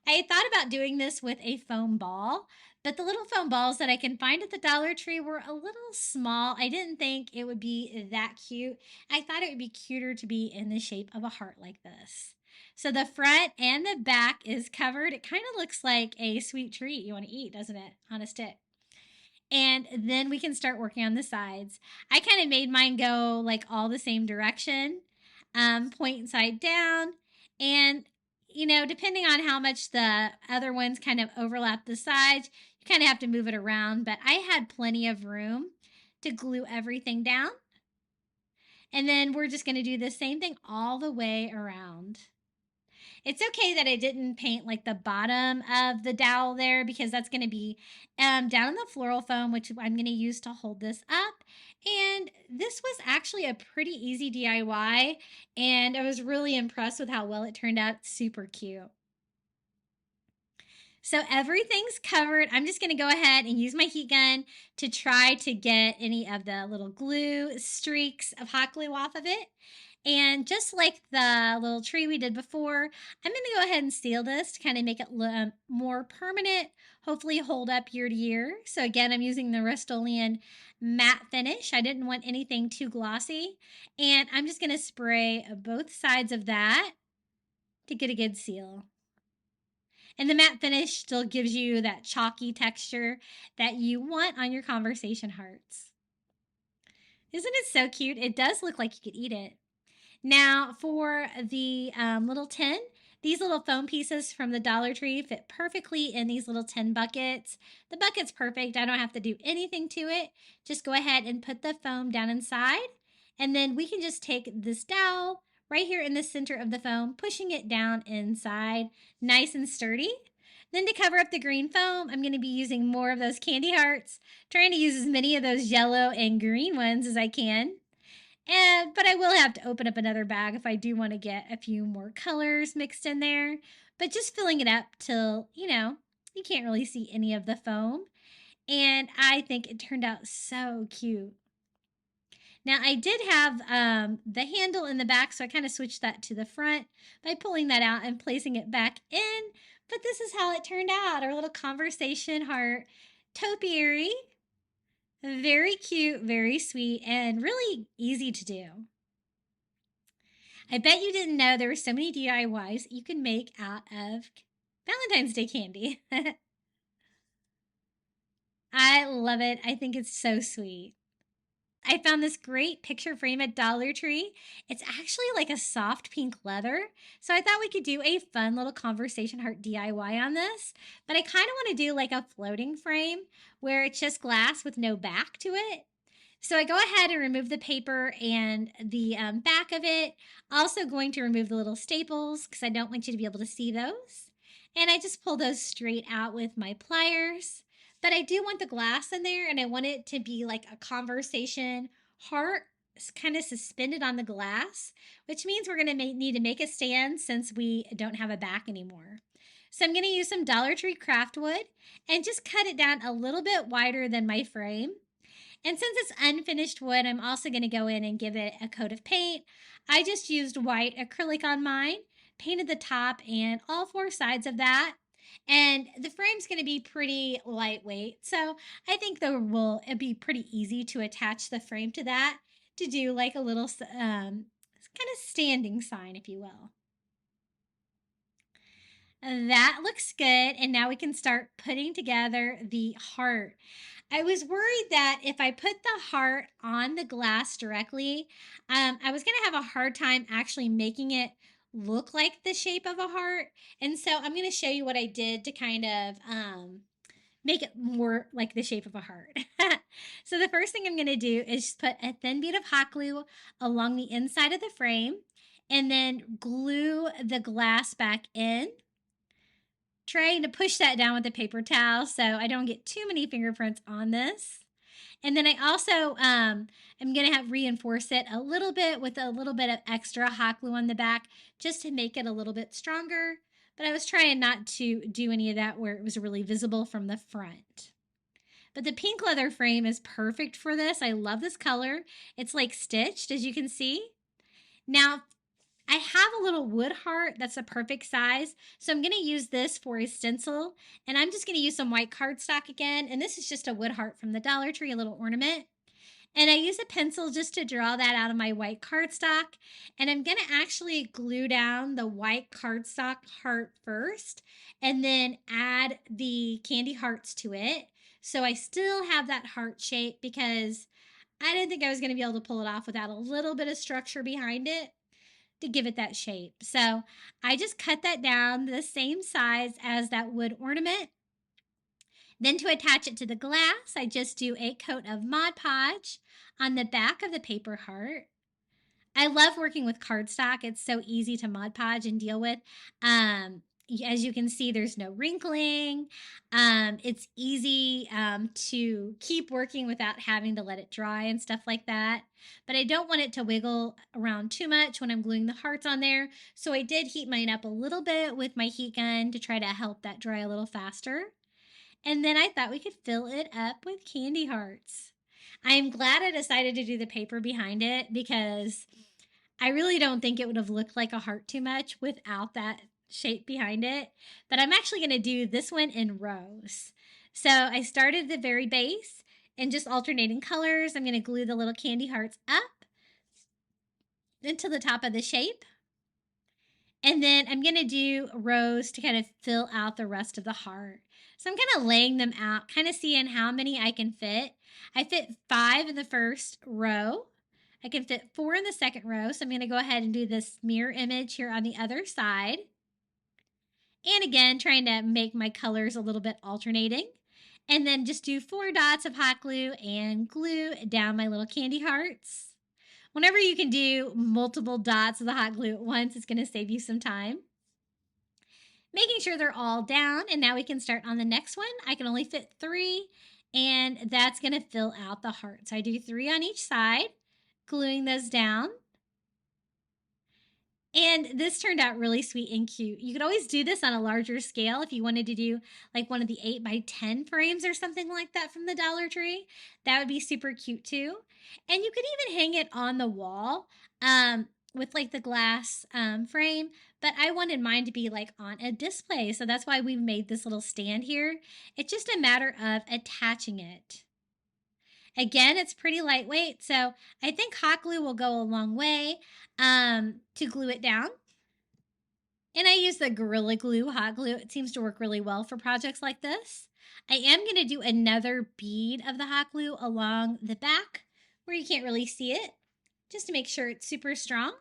I had thought about doing this with a foam ball, but the little foam balls that I can find at the Dollar Tree were a little small. I didn't think it would be that cute. I thought it would be cuter to be in the shape of a heart like this. So the front and the back is covered. It kind of looks like a sweet treat you want to eat, doesn't it? On a stick. And then we can start working on the sides. I kind of made mine go like all the same direction, point side down. And, you know, depending on how much the other ones kind of overlap the sides, you kind of have to move it around. But I had plenty of room. to glue everything down. And then we're just going to do the same thing all the way around. It's okay that I didn't paint like the bottom of the dowel there because that's going to be down in the floral foam, which I'm going to use to hold this up. And this was actually a pretty easy DIY, and I was really impressed with how well it turned out. Super cute. So everything's covered. I'm just going to go ahead and use my heat gun to try to get any of the little glue streaks of hot glue off of it. And just like the little tree we did before, I'm going to go ahead and seal this to kind of make it more permanent, hopefully hold up year to year. So again, I'm using the Rust-Oleum matte finish. I didn't want anything too glossy. And I'm just going to spray both sides of that to get a good seal. And the matte finish still gives you that chalky texture that you want on your conversation hearts. Isn't it so cute? It does look like you could eat it. Now for the little tin, these little foam pieces from the Dollar Tree fit perfectly in these little tin buckets. The bucket's perfect. I don't have to do anything to it. Just go ahead and put the foam down inside. And then we can just take this dowel right here in the center of the foam, pushing it down inside, nice and sturdy. Then to cover up the green foam, I'm going to be using more of those candy hearts, trying to use as many of those yellow and green ones as I can. But I will have to open up another bag if I do want to get a few more colors mixed in there. But just filling it up till, you can't really see any of the foam. And I think it turned out so cute. Now I did have the handle in the back, so I kind of switched that to the front by pulling that out and placing it back in. But this is how it turned out, our little conversation heart topiary. Very cute, very sweet, and really easy to do. I bet you didn't know there were so many DIYs you can make out of Valentine's Day candy. I love it. I think it's so sweet. I found this great picture frame at Dollar Tree. It's actually like a soft pink leather. So I thought we could do a fun little conversation heart DIY on this. But I kind of want to do like a floating frame where it's just glass with no back to it. So I go ahead and remove the paper and the back of it. Also going to remove the little staples because I don't want you to be able to see those. And I just pull those straight out with my pliers. But I do want the glass in there, and I want it to be like a conversation heart kind of suspended on the glass, which means we're going to need to make a stand since we don't have a back anymore. So I'm going to use some Dollar Tree craft wood and just cut it down a little bit wider than my frame. And since it's unfinished wood, I'm also going to go in and give it a coat of paint. I just used white acrylic on mine, painted the top and all four sides of that. And the frame's going to be pretty lightweight, so I think it'll be pretty easy to attach the frame to that to do like a little kind of standing sign, if you will. That looks good, and now we can start putting together the heart. I was worried that if I put the heart on the glass directly, I was going to have a hard time actually making it look like the shape of a heart. And so I'm going to show you what I did to kind of make it more like the shape of a heart. So the first thing I'm going to do is just put a thin bead of hot glue along the inside of the frame and then glue the glass back in. Trying to push that down with a paper towel so I don't get too many fingerprints on this. And then I also am going to reinforce it a little bit with a little bit of extra hot glue on the back just to make it a little bit stronger. But I was trying not to do any of that where it was really visible from the front. But the pink leather frame is perfect for this. I love this color. It's like stitched, as you can see. Now, I have a little wood heart that's a perfect size, so I'm going to use this for a stencil, and I'm just going to use some white cardstock again, and this is just a wood heart from the Dollar Tree, a little ornament. And I use a pencil just to draw that out of my white cardstock, and I'm going to actually glue down the white cardstock heart first, and then add the candy hearts to it, so I still have that heart shape because I didn't think I was going to be able to pull it off without a little bit of structure behind it to give it that shape. So I just cut that down the same size as that wood ornament. Then to attach it to the glass, I just do a coat of Mod Podge on the back of the paper heart. I love working with cardstock. It's so easy to Mod Podge and deal with. As you can see, there's no wrinkling. It's easy to keep working without having to let it dry and stuff like that. But I don't want it to wiggle around too much when I'm gluing the hearts on there. So I did heat mine up a little bit with my heat gun to try to help that dry a little faster. And then I thought we could fill it up with candy hearts. I'm glad I decided to do the paper behind it because I really don't think it would have looked like a heart too much without that shape behind it. But I'm actually going to do this one in rows. So I started at the very base and just alternating colors. I'm going to glue the little candy hearts up into the top of the shape. And then I'm going to do rows to kind of fill out the rest of the heart. So I'm kind of laying them out, kind of seeing how many I can fit. I fit 5 in the first row. I can fit 4 in the second row. So I'm going to go ahead and do this mirror image here on the other side. And again, trying to make my colors a little bit alternating. And then just do 4 dots of hot glue and glue down my little candy hearts. Whenever you can do multiple dots of the hot glue at once, it's going to save you some time. Making sure they're all down, and now we can start on the next one. I can only fit 3, and that's going to fill out the heart. So I do 3 on each side, gluing those down. And this turned out really sweet and cute. You could always do this on a larger scale if you wanted to do like one of the 8x10 frames or something like that from the Dollar Tree. That would be super cute too. And you could even hang it on the wall with like the glass frame. But I wanted mine to be like on a display. So that's why we've made this little stand here. It's just a matter of attaching it. Again, it's pretty lightweight, so I think hot glue will go a long way to glue it down. And I use the Gorilla Glue hot glue. It seems to work really well for projects like this. I am going to do another bead of the hot glue along the back where you can't really see it, just to make sure it's super strong.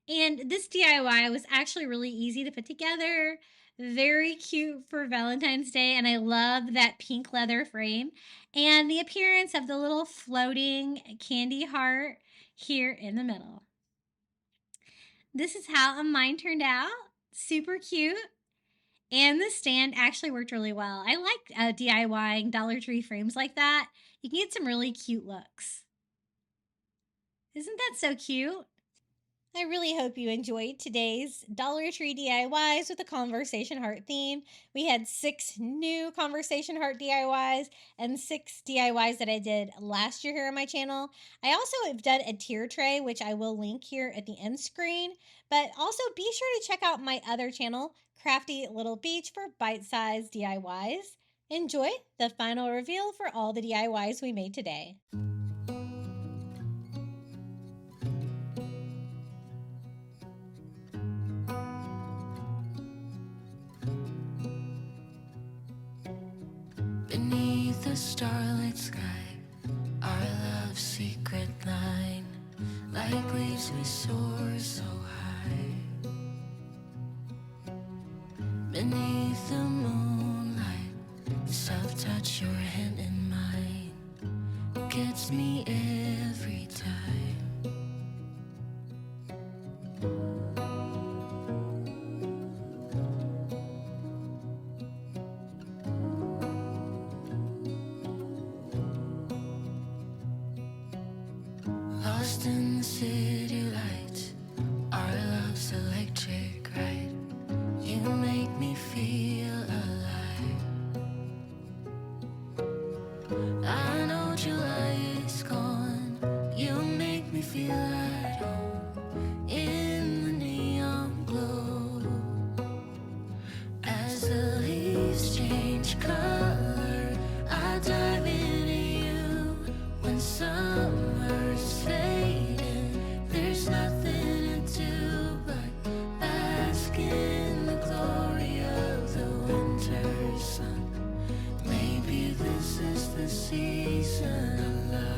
And this DIY was actually really easy to put together. Very cute for Valentine's Day, and I love that pink leather frame and the appearance of the little floating candy heart here in the middle. This is how mine turned out. Super cute. And the stand actually worked really well. I like DIYing Dollar Tree frames like that. You can get some really cute looks. Isn't that so cute? I really hope you enjoyed today's Dollar Tree DIYs with the Conversation Heart theme. We had 6 new Conversation Heart DIYs and 6 DIYs that I did last year here on my channel. I also have done a tier tray, which I will link here at the end screen. But also be sure to check out my other channel, Crafty Little Beach, for bite-sized DIYs. Enjoy the final reveal for all the DIYs we made today. Beneath the starlit sky, our love's secret line, like leaves we soar so high. Beneath the moonlight, the soft touch your hand in mine gets me every time. Lost in the city lights, our love's electric ride. You make me feel alive. I know July is gone. You make me feel at home in the neon glow. As the leaves change color, I dive into you. When summer's fading, there's nothing to do but bask in the glory of the winter sun. Maybe this is the season of love.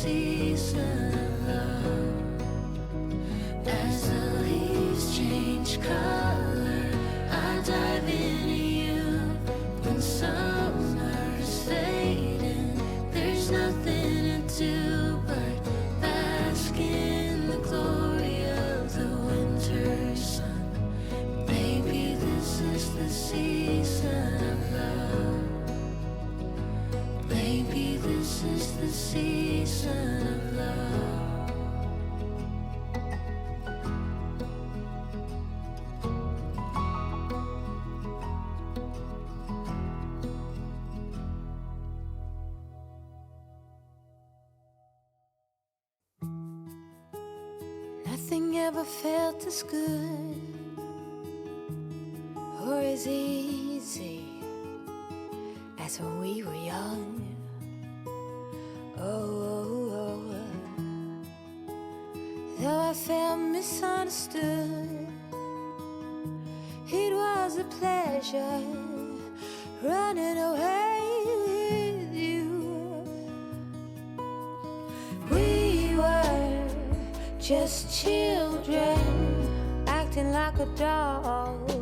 season of love. As the leaves change color, I dive into you. When summer's fading, there's nothing to do but bask in the glory of the winter sun. Baby, this is the season of love. Baby, this is the season of love. Nothing ever felt as good or as easy as when we were young. Though I felt misunderstood, it was a pleasure running away with you. We were just children acting like adults,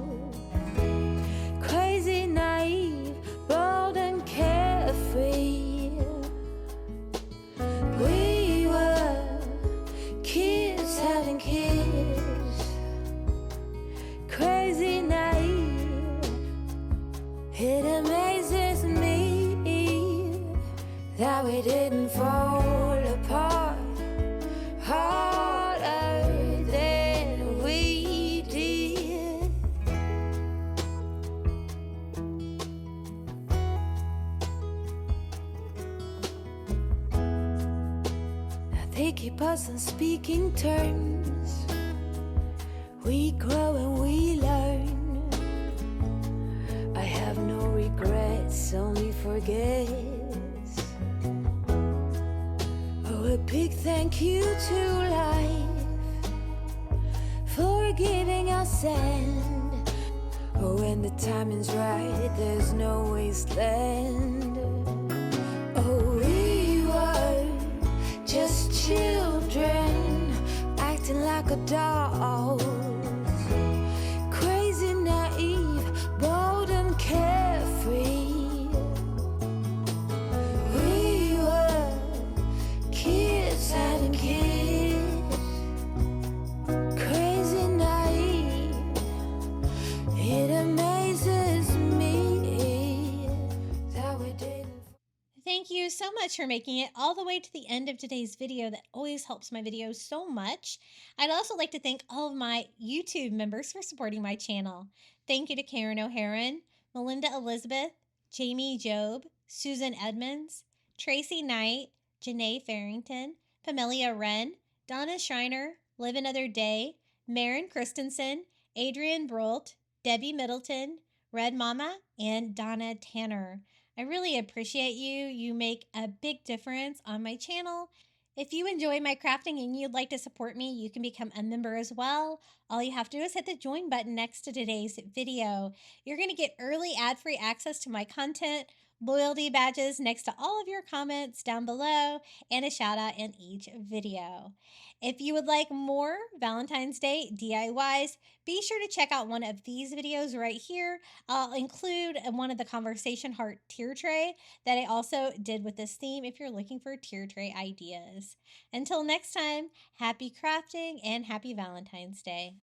crazy, naive, bold and carefree. We were kids having kids, crazy, naive. It amazes me that we didn't fall apart harder than we did. Now they keep us on speaking terms. We grow and we learn. I have no regrets, only forgets. Oh, a big thank you to life for giving us sand. Oh, when the timing's right, there's no wasteland. Oh, we were just children acting like adults, crazy, naive, bold and carefree. We were kids having kids, crazy, naive. It amazes me that we didn't. Thank you so much for making it all the way to the end of today's video. That always helps my videos so much. I'd also like to thank all of my YouTube members for supporting my channel. Thank you to Karen O'Haron, Melinda Elizabeth, Jamie Job, Susan Edmonds, Tracy Knight, Janae Farrington, Pamelia Wren, Donna Schreiner, Live Another Day, Maren Christensen, Adrian Brolt, Debbie Middleton, Red Mama, and Donna Tanner. I really appreciate you. You make a big difference on my channel. If you enjoy my crafting and you'd like to support me, you can become a member as well. All you have to do is hit the join button next to today's video. You're going to get early ad-free access to my content, loyalty badges next to all of your comments down below, and a shout out in each video. If you would like more Valentine's Day DIYs, be sure to check out one of these videos right here. I'll include one of the Conversation Heart tier tray that I also did with this theme if you're looking for tier tray ideas. Until next time, happy crafting and happy Valentine's Day.